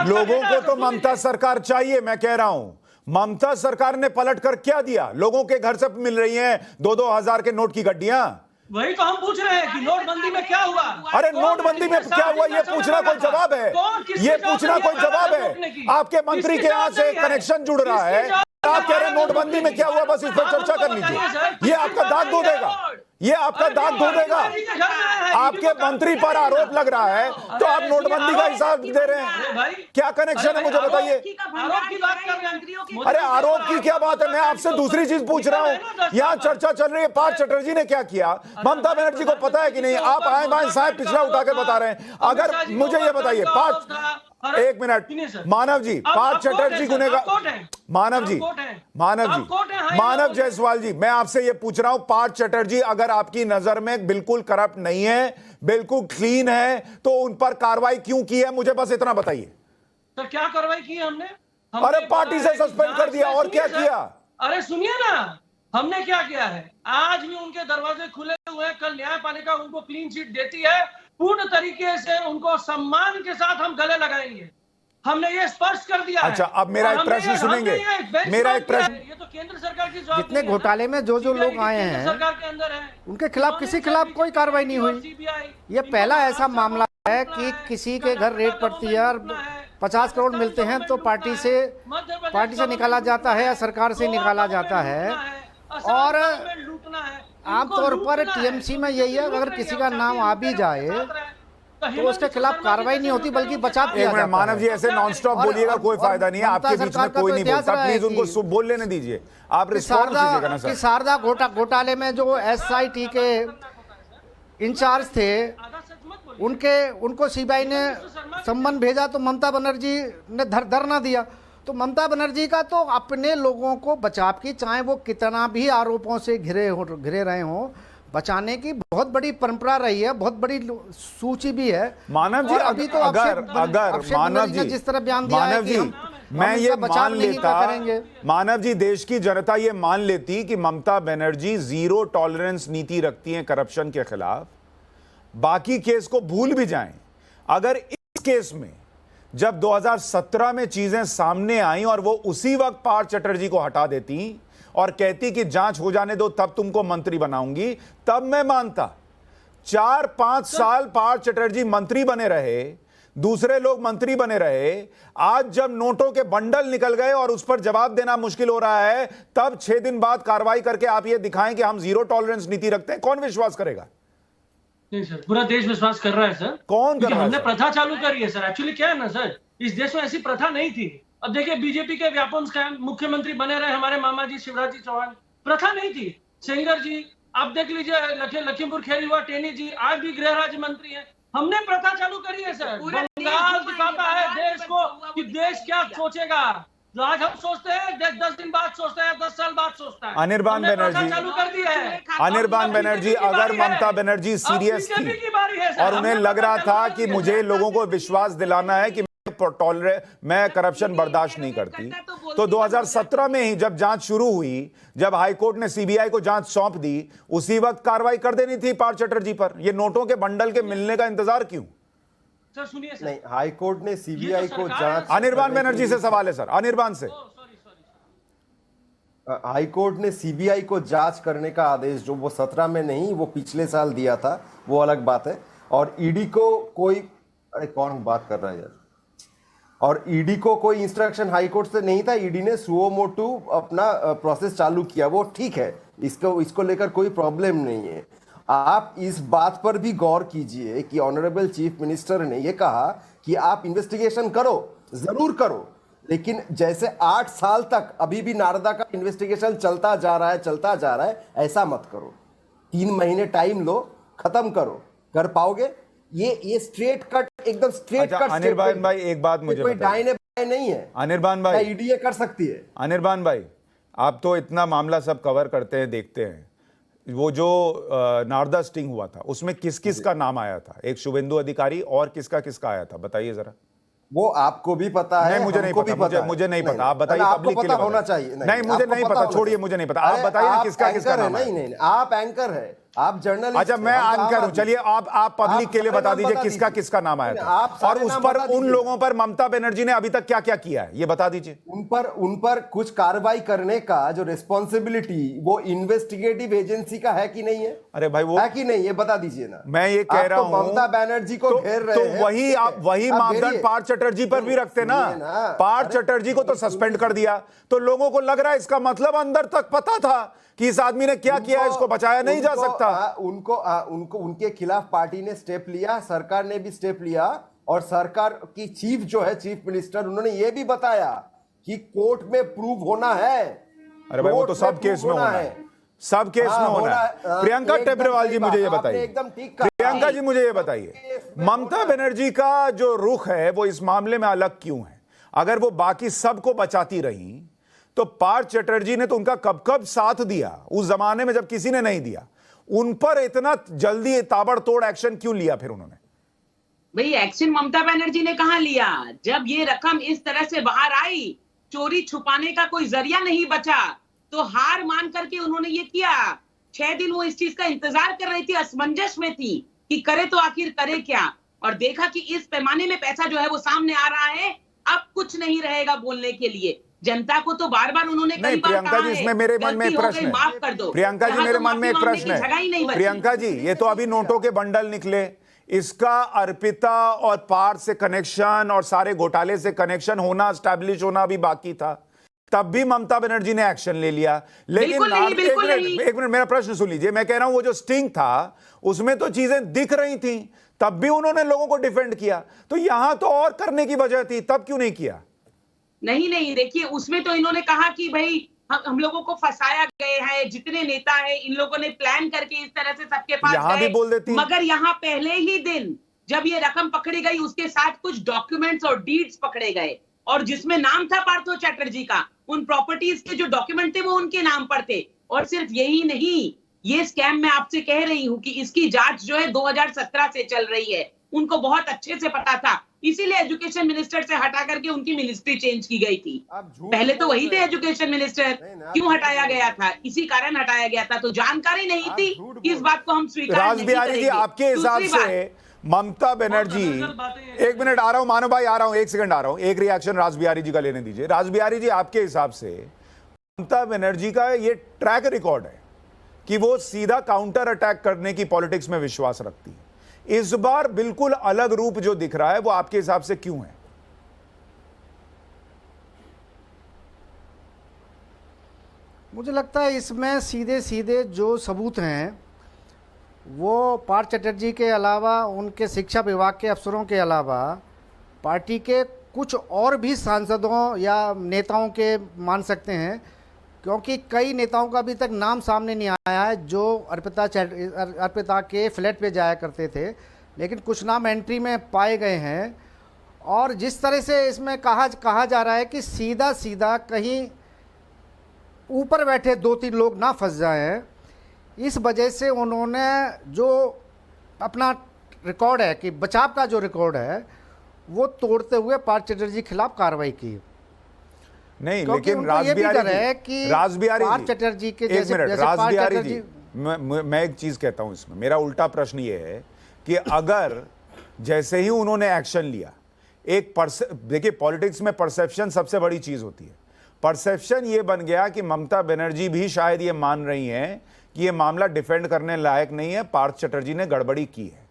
लोगों को तो ममता सरकार चाहिए, मैं कह रहा हूं ममता सरकार ने पलट कर क्या दिया? लोगों के घर से मिल रही हैं 2-2 हजार के नोट की गड्डियां। वही तो हम पूछ रहे हैं कि नोटबंदी में क्या हुआ? अरे नोटबंदी में क्या हुआ, ये पूछना कोई जवाब है? ये पूछना कोई जवाब है? आपके मंत्री के यहां से कनेक्शन जुड़ रहा है, आप कह रहे हैं नोटबंदी में क्या हुआ, बस इस पर चर्चा कर लीजिए। ये आपका दाग धो देगा, ये आपका दाग धो देगा। आपके मंत्री पर आरोप लग रहा है तो आप नोटबंदी का हिसाब दे रहे हैं, क्या कनेक्शन है मुझे बताइए? आरोप की बात कर रहे हैं। अरे आरोप की क्या बात है, मैं आपसे दूसरी चीज पूछ रहा हूं। यहाँ चर्चा चल रही है पार्थ चटर्जी ने क्या किया, ममता बनर्जी को पता है कि नहीं? आप आए बाएं साहब पिछला उठा के बता रहे हैं। अगर मुझे ये बताइए, पार्थ, एक मिनट, मानव जी, पार्थ चटर्जी गुनेगार, मानव जी, मानव जायसवाल जी, मैं आपसे ये पूछ रहा हूं, पार्थ चटर्जी अगर आपकी नजर में बिल्कुल करप्ट नहीं है, बिल्कुल क्लीन है, तो उन पर कार्रवाई क्यों की है, मुझे बस इतना बताइए। सर क्या कार्रवाई की हमने? अरे पार्टी से सस्पेंड कर दिया, और क्या किया? अरे सुनिए ना, हमने क्या किया है, आज भी उनके दरवाजे खुले हुए हैं। कल न्यायपालिका उनको क्लीन चिट देती है, पूर्ण तरीके से उनको सम्मान के साथ हम गले लगाएंगे। हमने ये स्पष्ट कर दिया। अच्छा, अब मेरा एक प्रश्न सुनेंगे, मेरा एक प्रश्न। ये तो केंद्र सरकार की जितने घोटाले में जो लोग आए हैं सरकार के अंदर है, उनके खिलाफ किसी खिलाफ कोई कार्रवाई नहीं हुई। ये पहला ऐसा मामला है कि किसी के घर रेड पड़ती है और 50 करोड़ मिलते हैं तो पार्टी से निकाला जाता है या सरकार से निकाला जाता है। और आमतौर पर टीएमसी में यही है, अगर किसी का नाम आ भी जाए तो उसके खिलाफ कार्रवाई नहीं होती बल्कि बचाव किया जाता है। मानव जी ऐसे नॉन स्टॉप बोलिएगा, कोई फायदा नहीं है, आपके बीच में कोई नहीं बोलता, प्लीज उनको बोल लेने दीजिए, आप रिस्पॉन्ड कीजिएगा ना सर। शारदा घोटाले में जो एसआईटी के इंचार्ज थे, उनको सीबीआई ने सम्मन भेजा तो ममता बनर्जी ने धरना दिया। तो ममता बनर्जी का तो अपने लोगों को बचाव की, चाहे वो कितना भी आरोपों से घिरे रहे हों, बचाने की बहुत बड़ी परंपरा रही है, बहुत बड़ी सूची भी है। मानव जी, और अभी तो अगर अभिषेक मानव बनर्जी ने जी, जिस तरह बयान दिया है मानव कि जी, हम मैं ये इसका बचाव मान नहीं लेता, करेंगे। मानव जी, देश की जनता ये मान लेती कि ममता बनर्जी जीरो टॉलरेंस नीति रखती हैं करप्शन के खिलाफ, बाकी केस को भूल भी जाएं। अगर इस केस में जब 2017 में चीजें सामने आई और वो उसी वक्त पार्थ चटर्जी को हटा देती और कहती कि जांच हो जाने दो तब तुमको मंत्री बनाऊंगी, तब मैं मानता। 4-5 साल पार्थ चटर्जी मंत्री बने रहे, दूसरे लोग मंत्री बने रहे। आज जब नोटों के बंडल निकल गए और उस पर जवाब देना मुश्किल हो रहा है, तब 6 दिन बाद कार्रवाई करके आप ये दिखाएं कि हम जीरो टॉलरेंस नीति रखते हैं, कौन विश्वास करेगा? नहीं सर, पूरा देश विश्वास कर रहा है सर। कौन कर रहा है? हमने सर? प्रथा चालू करी है सर। एक्चुअली क्या है ना सर, इस देश में ऐसी प्रथा नहीं थी। अब देखिए बीजेपी के व्यापम स्कैम, मुख्यमंत्री बने रहे हमारे मामा जी शिवराज जी चौहान, प्रथा नहीं थी। सेंगर जी आप देख लीजिए, लखीमपुर खीरी हुआ, टेनी जी आज भी गृह राज्य मंत्री है। हमने प्रथा चालू करी है सर। बंगाल दिखाता है देश को कि देश क्या सोचेगा। आज हम सोचते हैं 10 दिन बाद सोचते हैं, 10 साल बाद सोचता है। अनिर्बान हमने प्रथा बनर्जी, चालू कर दी है। अनिर्बान बनर्जी, अगर ममता बनर्जी सीरियस थी और उन्हें लग रहा था कि मुझे लोगों को विश्वास दिलाना है कि मैं करप्शन बर्दाश्त नहीं करती, तो 2017 में ही जब जांच शुरू हुई, जब हाईकोर्ट ने सीबीआई को जांच सौंप दी, उसी वक्त कार्रवाई कर देनी थी पार्थ चटर्जी पर। ये नोटों के बंडल के मिलने का इंतजार क्यों? सर सुनिए सर, नहीं, हाईकोर्ट ने सीबीआई को जांच, अनिर्बान बनर्जी से सवाल है सर, अनिर्बान से। हाईकोर्ट ने सीबीआई को जांच करने का आदेश, जो वो 17 में नहीं, वो पिछले साल दिया था, वो अलग बात है। और ईडी को कोई, अरे कौन बात कर रहा है यार, और ईडी को कोई इंस्ट्रक्शन हाईकोर्ट से नहीं था। ईडी ने सुओ मोटू अपना प्रोसेस चालू किया, वो ठीक है, इसको लेकर कोई प्रॉब्लम नहीं है। आप इस बात पर भी गौर कीजिए कि ऑनरेबल चीफ मिनिस्टर ने यह कहा कि आप इन्वेस्टिगेशन करो, जरूर करो, लेकिन जैसे 8 साल तक अभी भी नारदा का इन्वेस्टिगेशन चलता जा रहा है, ऐसा मत करो। 3 महीने टाइम लो, खत्म करो। कर पाओगे? ये स्ट्रेट कट, एकदम स्ट्रेट कट। अनिर्बान भाई एक बात मुझे कोई दाहिने बाएं नहीं है। अनिर्बान भाई, ईडी कर सकती है। अनिर्बान भाई, आप तो इतना मामला सब कवर करते हैं, देखते हैं। वो जो नारदा स्टिंग हुआ था, उसमें किस किस का नाम आया था? एक शुभेंदु अधिकारी और किसका किसका आया था, बताइए जरा। वो आपको भी पता है? नहीं, मुझे नहीं पता, मुझे नहीं पता। आप बताइए, आपको पता होना चाहिए। नहीं, मुझे नहीं पता, छोड़िए, मुझे नहीं पता। आप बताइए ना किसका किसका नाम है। नहीं, आप एंकर है, आप जर्नलिस्ट। अच्छा, मैं एंकर हूं, चलिए आप पब्लिक के लिए बता दीजिए किसका किसका नाम आया था, और उस पर, उन लोगों पर ममता बनर्जी ने अभी तक क्या क्या किया है, ये बता दीजिए। उन पर कुछ कार्रवाई करने का जो रिस्पॉन्सिबिलिटी वो इन्वेस्टिगेटिव एजेंसी का है कि नहीं है? अरे भाई, वो है कि नहीं, ये बता दीजिए ना। मैं ये कह रहा हूं, ममता बनर्जी को घेर रहे हैं, तो वही मापदंड पार्थ चटर्जी पर भी रखते ना। पार्थ चटर्जी को तो सस्पेंड कर दिया, तो लोगों को लग रहा है इसका मतलब अंदर तक पता था कि इस आदमी ने क्या किया, इसको बचाया नहीं जा सकता। उनको उनके खिलाफ पार्टी ने स्टेप लिया, सरकार ने भी स्टेप लिया, और सरकार की चीफ जो है, चीफ मिनिस्टर, उन्होंने ये भी बताया कि कोर्ट में प्रूव होना है। अरे भाई, वो तो सब केस में होना है, सब केस में होना है। प्रियंका टेब्रेवाल जी मुझे ये बताइए, एकदम ठीक कहा। प्रियंका जी मुझे ये बताइए, ममता बनर्जी का जो रुख है वो इस मामले में अलग क्यों है? अगर वो बाकी सबको बचाती रही, तो पार्थ चटर्जी ने तो उनका कब साथ दिया, उस जमाने में जब किसी ने नहीं दिया। उन पर इतना जल्दी ताबड़तोड़ एक्शन क्यों लिया फिर उन्होंने? भाई, एक्शन ममता बनर्जी ने कहां लिया? जब ये रकम इस तरह से बाहर आई, चोरी छुपाने का कोई जरिया नहीं बचा, तो हार मान करके उन्होंने ये किया। 6 दिन वो इस चीज का इंतजार कर रही थी, असमंजस में थी कि करे तो आखिर करे क्या, और देखा कि इस पैमाने में पैसा जो है वो सामने आ रहा है, अब कुछ नहीं रहेगा बोलने के लिए। जनता को तो बार बार उन्होंने कई बार प्रियंका जी, इसमें मेरे मन में एक प्रश्न है, माफ कर दो। प्रियंका जी, मेरे मन में एक प्रश्न है। प्रियंका जी, ये तो अभी नोटों के बंडल निकले, इसका अर्पिता और पार्थ से कनेक्शन और सारे घोटाले से कनेक्शन होना, एस्टैब्लिश होना अभी बाकी था, तब भी ममता बनर्जी ने एक्शन ले लिया। लेकिन एक मिनट, मेरा प्रश्न सुन लीजिए। मैं कह रहा हूं वो जो स्टिंग था उसमें तो चीजें दिख रही थी, तब भी उन्होंने लोगों को डिफेंड किया, तो यहां तो और करने की वजह थी, तब क्यों नहीं किया? नहीं, देखिए उसमें तो इन्होंने कहा कि भाई हम लोगों को फंसाया गए हैं, जितने नेता हैं इन लोगों ने प्लान करके इस तरह से सबके पास यहां भी बोल देती, मगर यहाँ पहले ही दिन जब ये रकम पकड़ी गई, उसके साथ कुछ डॉक्यूमेंट्स और डीड्स पकड़े गए, और जिसमें नाम था पार्थो चैटर्जी का, उन प्रॉपर्टीज के जो डॉक्यूमेंट थे वो उनके नाम पर थे। और सिर्फ यही नहीं, ये स्कैम मैं आपसे कह रही हूं कि इसकी जांच जो है 2017 से चल रही है, उनको बहुत अच्छे से पता था, इसीलिए एजुकेशन मिनिस्टर से हटा करके उनकी मिनिस्ट्री चेंज की गई थी। पहले तो वही थे एजुकेशन मिनिस्टर, क्यों हटाया गया था? इसी कारण हटाया गया था। तो जानकारी नहीं थी कि इस बात को हम स्वीकार नहीं राज बिहारी जी, करेंगे। आपके हिसाब दूसरी बात, से ममता बनर्जी, एक मिनट आ रहा हूं मानव भाई, आ रहा हूं, एक सेकंड आ रहा हूं, एक रिएक्शन राज बिहारी जी का लेने दीजिए। राज बिहारी जी, आपके हिसाब से ममता बनर्जी का ये ट्रैक रिकॉर्ड है कि वो सीधा काउंटर अटैक करने की पॉलिटिक्स में विश्वास रखती है, इस बार बिल्कुल अलग रूप जो दिख रहा है वो आपके हिसाब से क्यों है? मुझे लगता है इसमें सीधे सीधे जो सबूत हैं वो पार्थ चटर्जी के अलावा, उनके शिक्षा विभाग के अफसरों के अलावा, पार्टी के कुछ और भी सांसदों या नेताओं के मान सकते हैं, क्योंकि कई नेताओं का अभी तक नाम सामने नहीं आया है जो अर्पिता के फ्लैट पे जाया करते थे, लेकिन कुछ नाम एंट्री में पाए गए हैं। और जिस तरह से इसमें कहा जा रहा है कि सीधा सीधा कहीं ऊपर बैठे 2-3 लोग ना फंस जाएं, इस वजह से उन्होंने जो अपना रिकॉर्ड है कि बचाव का जो रिकॉर्ड है वो तोड़ते हुए पार्थ चटर्जी के खिलाफ कार्रवाई की। नहीं, लेकिन राज बिहारी चटर्जी के एक मिनट, राज बिहारी जी, मैं एक चीज कहता हूं इसमें, मेरा उल्टा प्रश्न ये है कि अगर जैसे ही उन्होंने एक्शन लिया, देखिए पॉलिटिक्स में परसेप्शन सबसे बड़ी चीज होती है। परसेप्शन ये बन गया कि ममता बनर्जी भी शायद ये मान रही हैं कि ये मामला डिफेंड करने लायक नहीं है, पार्थ चटर्जी ने गड़बड़ी की है।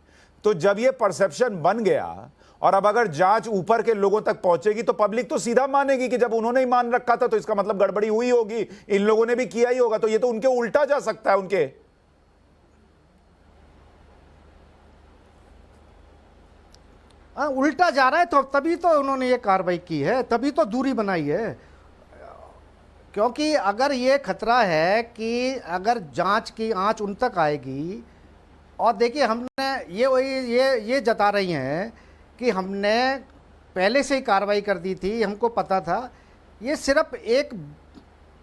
तो जब ये परसेप्शन बन गया और अब अगर जांच ऊपर के लोगों तक पहुंचेगी तो पब्लिक तो सीधा मानेगी कि जब उन्होंने ही मान रखा था तो इसका मतलब गड़बड़ी हुई होगी, इन लोगों ने भी किया ही होगा। तो ये तो उनके उल्टा जा सकता है, उनके उल्टा जा रहा है। तो तभी तो उन्होंने ये कार्रवाई की है, तभी तो दूरी बनाई है। क्योंकि अगर ये खतरा है कि अगर जांच की आंच उन तक आएगी, और देखिए हमने ये जता रही हैं कि हमने पहले से ही कार्रवाई कर दी थी, हमको पता था। ये सिर्फ एक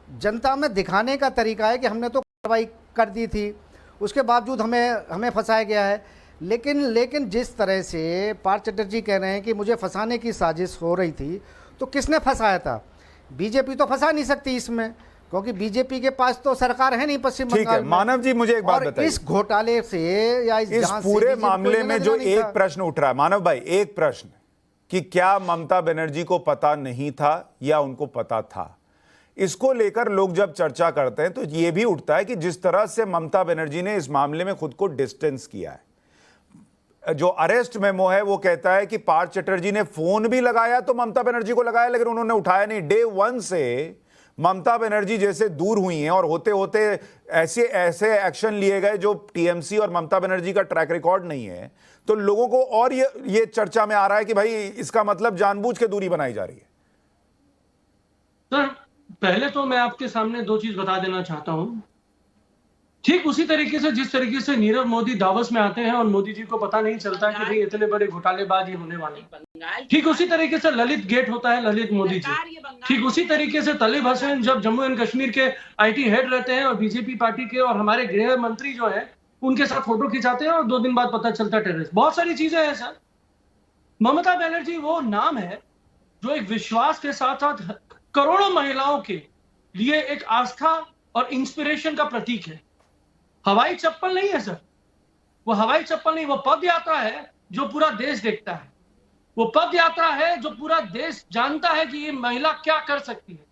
जनता में दिखाने का तरीका है कि हमने तो कार्रवाई कर दी थी, उसके बावजूद हमें फंसाया गया है। लेकिन जिस तरह से पार्थ चटर्जी कह रहे हैं कि मुझे फंसाने की साजिश हो रही थी, तो किसने फंसाया था? बीजेपी तो फंसा नहीं सकती इसमें, क्योंकि बीजेपी के पास तो सरकार है नहीं पश्चिम बंगाल में। मानव जी, मुझे एक बात बताइए, इस घोटाले से या इस पूरे मामले में जो एक प्रश्न उठ रहा है, मानव भाई, एक प्रश्न कि क्या ममता बनर्जी को पता नहीं था या उनको पता था, इसको लेकर लोग जब चर्चा करते हैं तो यह भी उठता है कि जिस तरह से ममता बनर्जी ने इस मामले में खुद को डिस्टेंस किया है। जो अरेस्ट मेमो है वो कहता है कि पार्थ चटर्जी ने फोन भी लगाया तो ममता बनर्जी को लगाया, लेकिन उन्होंने उठाया नहीं। डे 1 से ममता बनर्जी जैसे दूर हुई हैं और होते होते ऐसे एक्शन लिए गए जो टीएमसी और ममता बनर्जी का ट्रैक रिकॉर्ड नहीं है, तो लोगों को और ये चर्चा में आ रहा है कि भाई इसका मतलब जानबूझ के दूरी बनाई जा रही है। सर, पहले तो मैं आपके सामने 2 चीज बता देना चाहता हूं। ठीक उसी तरीके से जिस तरीके से नीरव मोदी दावस में आते हैं और मोदी जी को पता नहीं चलता कि भाई इतने बड़े घोटालेबाज ही होने वाले, ठीक उसी तरीके से ललित गेट होता है, ललित मोदी जी। ठीक उसी तरीके से तलीब हसन जब जम्मू एंड कश्मीर के आईटी हेड रहते हैं और बीजेपी पार्टी के और हमारे गृह मंत्री जो है उनके साथ फोटो खिंचाते हैं और 2 दिन बाद पता चलता है टेररिस्ट। बहुत सारी चीजें हैं सर। ममता बनर्जी वो नाम है जो एक विश्वास के साथ साथ करोड़ों महिलाओं के लिए एक आस्था और इंस्पिरेशन का प्रतीक है। हवाई चप्पल नहीं है सर, वो हवाई चप्पल नहीं, वो पद यात्रा है जो पूरा देश देखता है। वो पद यात्रा है जो पूरा देश जानता है कि ये महिला क्या कर सकती है।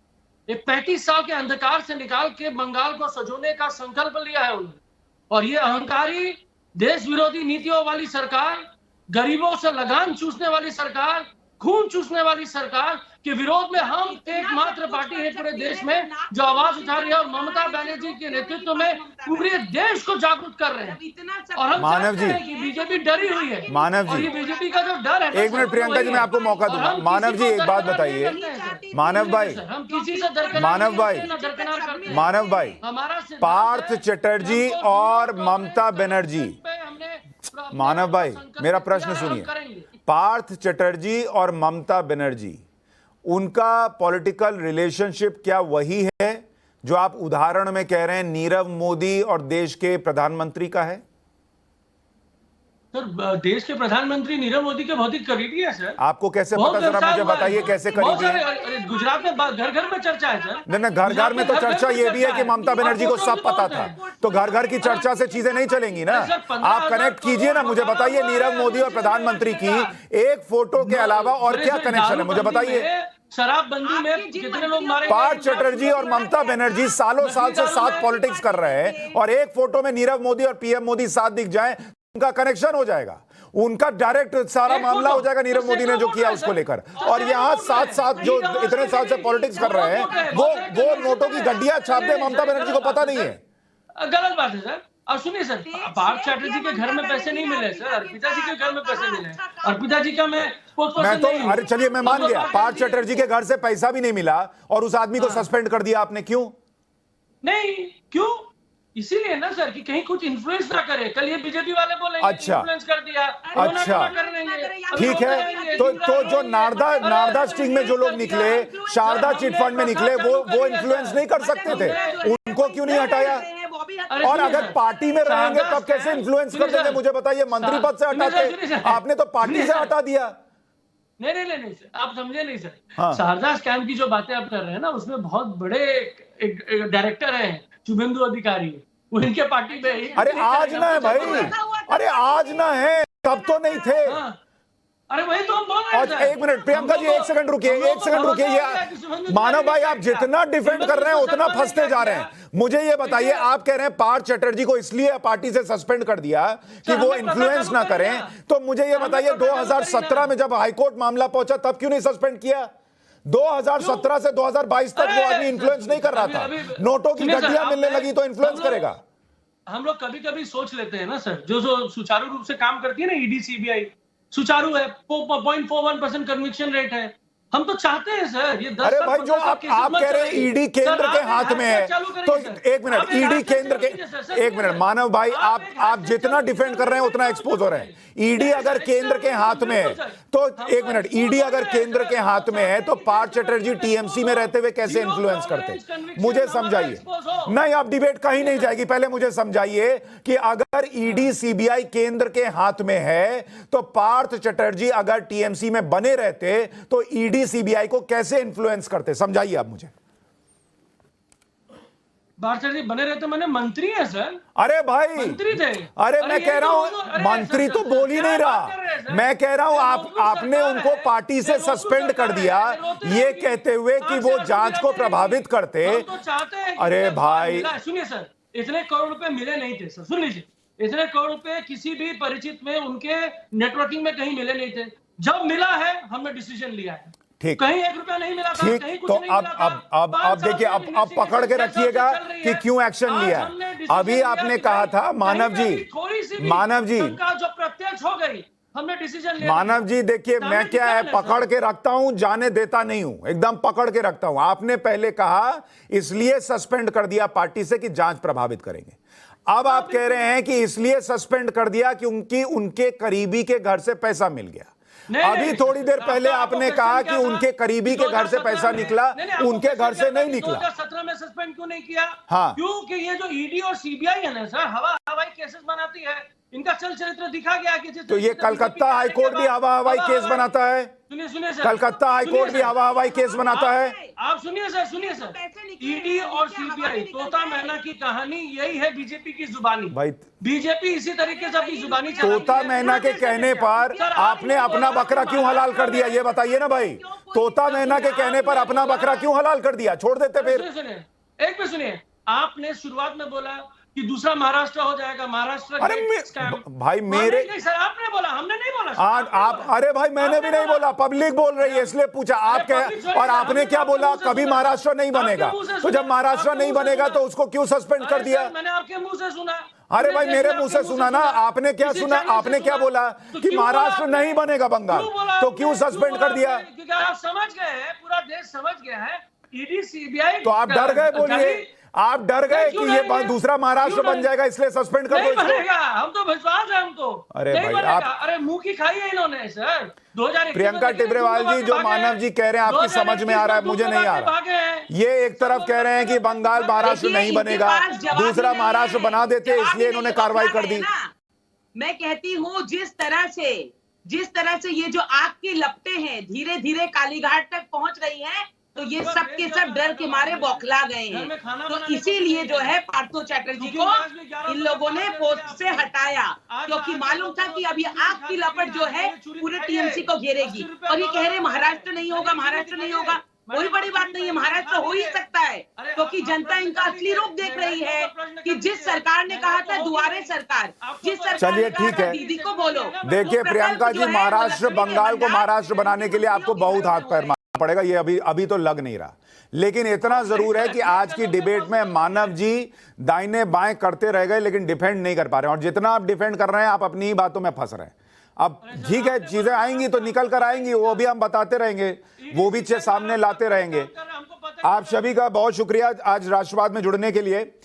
एक 35 साल के अंधकार से निकाल के बंगाल को सजोने का संकल्प लिया है उन्होंने। और ये अहंकारी, देश विरोधी नीतियों वाली सरकार, गरीबों से लगान चूसने वाली सरकार, खून चूसने वाली सरकार के विरोध में हम एकमात्र पार्टी है पूरे देश में जो आवाज उठा रही है। और ममता बनर्जी के नेतृत्व में पूरे देश को जागरूक कर रहे हैं। और हम मानव जी, बीजेपी डरी हुई है। मानव जी, और ये बीजेपी का जो डर है, एक मिनट प्रियंका जी, मैं आपको मौका दूंगा। मानव जी, एक बात बताइए, मानव भाई, हम किसी से दरकिनार मानव भाई, करते हैं। मानव भाई, पार्थ चटर्जी और ममता बनर्जी, मानव भाई मेरा प्रश्न सुनिए, पार्थ चटर्जी और ममता बनर्जी, उनका पॉलिटिकल रिलेशनशिप क्या वही है जो आप उदाहरण में कह रहे हैं नीरव मोदी और देश के प्रधानमंत्री का है? सर देश के प्रधानमंत्री नीरव मोदी के बहुत ही करीबी है सर। आपको कैसे पता, जरा मुझे बताइए कैसे करीबी है? गुजरात में घर घर में चर्चा है सर। नहीं, घर घर में तो चर्चा ये भी है कि ममता बनर्जी को सब पता था, तो घर घर की चर्चा से चीजें नहीं चलेंगी ना। आप कनेक्ट कीजिए ना, मुझे बताइए नीरव मोदी और प्रधानमंत्री की एक फोटो के अलावा और क्या कनेक्शन है, मुझे बताइए। शराबबंदी में कितने लोग मारे? पार्थ चटर्जी और ममता बनर्जी सालों साल से साथ पॉलिटिक्स कर रहे हैं, और एक फोटो में नीरव मोदी और पीएम मोदी साथ दिख जाए, उनका कनेक्शन हो जाएगा, उनका डायरेक्ट सारा मामला हो जाएगा नीरव मोदी ने जो किया उसको लेकर। और यहाँ साथ साथ जो इतने साल से पॉलिटिक्स कर रहे हैं वो नोटों की गड्डियां छाप दे, ममता बनर्जी को पता नहीं है। गलत बात है सर। अब सुनिए सर, पार्थ चैटर्जी के घर में पैसे नहीं मिले सर, अर्पिता जी के घर में पैसे मिले। अर्पिता जी का मैं तो अरे चलिए मैं मान गया, पार्थ चैटर्जी के घर से पैसा भी नहीं मिला और उस आदमी को सस्पेंड कर दिया आपने, क्यों? नहीं, क्यों? इसीलिए ना सर कि कहीं कुछ इन्फ्लुएंस ना करे। कल ये बीजेपी वाले बोलेंगे अच्छा इन्फ्लुएंस कर दिया, अच्छा ठीक है। तो जो नारदा स्टिंग में जो लोग निकले, शारदा चिटफंड में निकले, वो इन्फ्लुएंस नहीं कर सकते थे, उनको क्यों नहीं हटाया? और अगर पार्टी में रहेंगे तब कैसे इन्फ्लुएंस कर देंगे, मुझे बताइए। मंत्री पद से हटाते, आपने तो पार्टी से हटा दिया। नहीं सर, आप समझे नहीं सर। शारदा स्कैम की जो बातें आप कर रहे हैं ना, उसमें बहुत बड़े एक डायरेक्टर हैं शुभेंदु अधिकारी, वो इनके पार्टी में। अरे आज ना है भाई, अरे आज ना है, तब तो नहीं थे। अरे वही तो हम बोल रहे हैं। एक मिनट प्रियंका जी, एक सेकंड रुकिए। ये मानव भाई, आप जितना डिफेंड कर रहे हैं उतना फंसते जा रहे हैं। मुझे ये बताइए, आप कह रहे हैं पार्थ चैटर्जी को इसलिए पार्टी से सस्पेंड कर दिया कि वो इन्फ्लुएंस ना करें, तो मुझे ये बताइए 2017 में जब हाईकोर्ट मामला पहुंचा तब क्यों नहीं सस्पेंड किया? 2017 से 2022 तक वो आदमी इन्फ्लुएंस नहीं कर रहा था। नोटों की गड्डियां मिलने लगी तो इन्फ्लुएंस करेगा। हम लोग कभी कभी सोच लेते हैं ना सर, जो सुचारू रूप से काम करती है ना ईडी सीबीआई, सुचारू है, 0.41% कन्विक्शन रेट है। हम तो चाहते हैं सर ये 10। अरे भाई, जो आप कह रहे हैं ईडी केंद्र के हाथ में है, तो एक मिनट, ईडी केंद्र के, एक मिनट मानव भाई, आप जितना डिफेंड कर रहे हैं उतना एक्सपोज हो रहे हैं। ईडी अगर केंद्र के हाथ में है तो, एक मिनट, ईडी अगर केंद्र के हाथ में है तो पार्थ चैटर्जी टीएमसी में रहते हुए कैसे इन्फ्लुएंस करते, मुझे समझाइए। नहीं, आप डिबेट कहीं नहीं जाएगी, पहले मुझे समझाइए कि अगर ईडी सीबीआई केंद्र के हाथ में है तो पार्थ चैटर्जी अगर टीएमसी में बने रहते तो ईडी सीबीआई को कैसे इन्फ्लुएंस करते, समझाइए आप मुझे। बारचर जी बने रहते, मैंने मंत्री है सर। अरे भाई मंत्री थे। अरे मैं कह रहा हूं, मंत्री तो बोल ही नहीं रहा। मैं कह रहा हूं आपने उनको पार्टी से सस्पेंड कर दिया ये कहते हुए कि वो जांच को प्रभावित करते। अरे भाई सुनिए सर, इतने करोड़ रुपए मिले नहीं थे सर, सुन लीजिए, इतने करोड़ रुपए किसी भी परिचित में उनके नेटवर्किंग में कहीं मिले नहीं थे। जब मिला है हमने डिसीजन लिया है। ठीक, कहीं 1 रुपया नहीं मिला था, ठीक, कहीं कुछ तो नहीं मिला था। अब देखिए, अब पकड़ के रखिएगा कि क्यों एक्शन लिया। अभी आपने कहा था मानव जी जो प्रत्यक्ष हो गई, हमने डिसीजन लिया। मानव जी देखिए, मैं क्या है, पकड़ के रखता हूं, जाने देता नहीं हूं, एकदम पकड़ के रखता हूं। आपने पहले कहा इसलिए सस्पेंड कर दिया पार्टी से कि जांच प्रभावित करेंगे। अब आप कह रहे हैं कि इसलिए सस्पेंड कर दिया कि उनके करीबी के घर से पैसा मिल गया। अभी थोड़ी देर पहले आपने कहा कि उनके करीबी के घर से पैसा निकला, उनके घर से नहीं निकला। 2017 में सस्पेंड क्यों नहीं किया? हाँ, क्योंकि ये जो ईडी और सीबीआई है ना सर, हवाई केसेस बनाती है, इनका चल चरित्र दिखा गया कि तो ये कलकत्ता हाईकोर्ट भी हवाई केस बनाता है। सुनिए सर, कलकत्ता हाईकोर्ट भी हवाई केस बनाता है। आप सुनिए सर, ईडी और सीबीआई, तोता मैना की कहानी यही है बीजेपी की जुबानी। भाई बीजेपी इसी तरीके से अपनी जुबानी तोता मैना के कहने पर आपने अपना बकरा क्यों हलाल कर दिया, ये बताइए ना भाई। तोता मैना के कहने पर अपना बकरा क्यों हलाल कर दिया, छोड़ देते फिर। एक मिनट सुनिए, आपने शुरुआत में बोला कि दूसरा महाराष्ट्र हो जाएगा, महाराष्ट्र। अरे भाई मेरे नहीं सर, आपने बोला, हमने नहीं बोला। आप अरे भाई मैंने भी नहीं बोला, पब्लिक बोल रही है इसलिए पूछा। आप कह, और आपने क्या बोला, कभी महाराष्ट्र नहीं बनेगा। तो जब महाराष्ट्र नहीं बनेगा तो उसको क्यों सस्पेंड कर दिया? मैंने आपके मुंह से सुना। अरे भाई मेरे मुंह से सुना ना, आपने क्या सुना? आपने क्या बोला कि महाराष्ट्र नहीं बनेगा बंगाल, तो क्यों सस्पेंड कर दिया? क्योंकि आप समझ गए हैं, पूरा देश समझ गया है ईडी सीबीआई। तो आप डर गए, बोलिए आप डर गए क्यों कि ये डरेंगे? दूसरा महाराष्ट्र क्यों बन जाएगा इसलिए सस्पेंड कर दो नहीं इसको। बनेगा, हम तो विश्वास है हमको। अरे नहीं भाई, बनेगा। आप- अरे मुंह की खाई है इन्होंने सर। 2021 प्रियंका टिब्रेवाल जी, जो मानव जी कह रहे हैं आपकी समझ में आ रहा है, मुझे नहीं आ रहा। ये एक तरफ कह रहे हैं कि बंगाल महाराष्ट्र देखिए, नहीं इनके बनेगा, पास जवाब ही दूसरा नहीं महाराष्ट्र है। बना देते जवाब ही इसलिए नहीं, इन्होंने ये तो कार्रवाई क्या कर है दी। ना, मैं कहती हूँ जिस तरह से ये जो आग की लपटें हैं धीरे धीरे कालीघाट तक पहुंच रही हैं, तो ये सब के सब डर के मारे बौखला गए हैं। तो इसीलिए जो है पार्थो चैटर्जी को इन लोगों ने पोस्ट से हटाया, क्योंकि मालूम था कि अभी आग की लपट जो है पूरे टीएमसी को घेरेगी। और ये कह रहे महाराष्ट्र नहीं होगा, महाराष्ट्र नहीं होगा। कोई बड़ी बात नहीं है, महाराष्ट्र हो ही सकता है, क्योंकि जनता इनका असली रूप देख रही है कि जिस सरकार ने कहा था दुआरे सरकार, जिस सरकार चलिए, ने कहा ठीक था है। दीदी को बोलो। देखिए वो प्रियंका प्रकल्प जी, जो है, महाराष्ट्र वो लक्ष्मी बंगाल को के महाराष्ट्र भंडार बनाने के लिए आपको बहुत हाथ पैर मारना पड़ेगा, ये अभी तो लग नहीं रहा। लेकिन इतना जरूर है कि आज की डिबेट में मानव जी दाहिने बाएं करते रह गए, लेकिन डिफेंड नहीं कर पा रहे हैं। और जितना आप डिफेंड कर रहे हैं, आप अपनी ही बातों में फंस रहे हैं। अब ठीक है, चीजें आएंगी तो निकल कर आएंगी, वो भी हम बताते रहेंगे, वो भी सामने लाते रहेंगे। आप सभी का बहुत शुक्रिया आज राष्ट्रवाद में जुड़ने के लिए।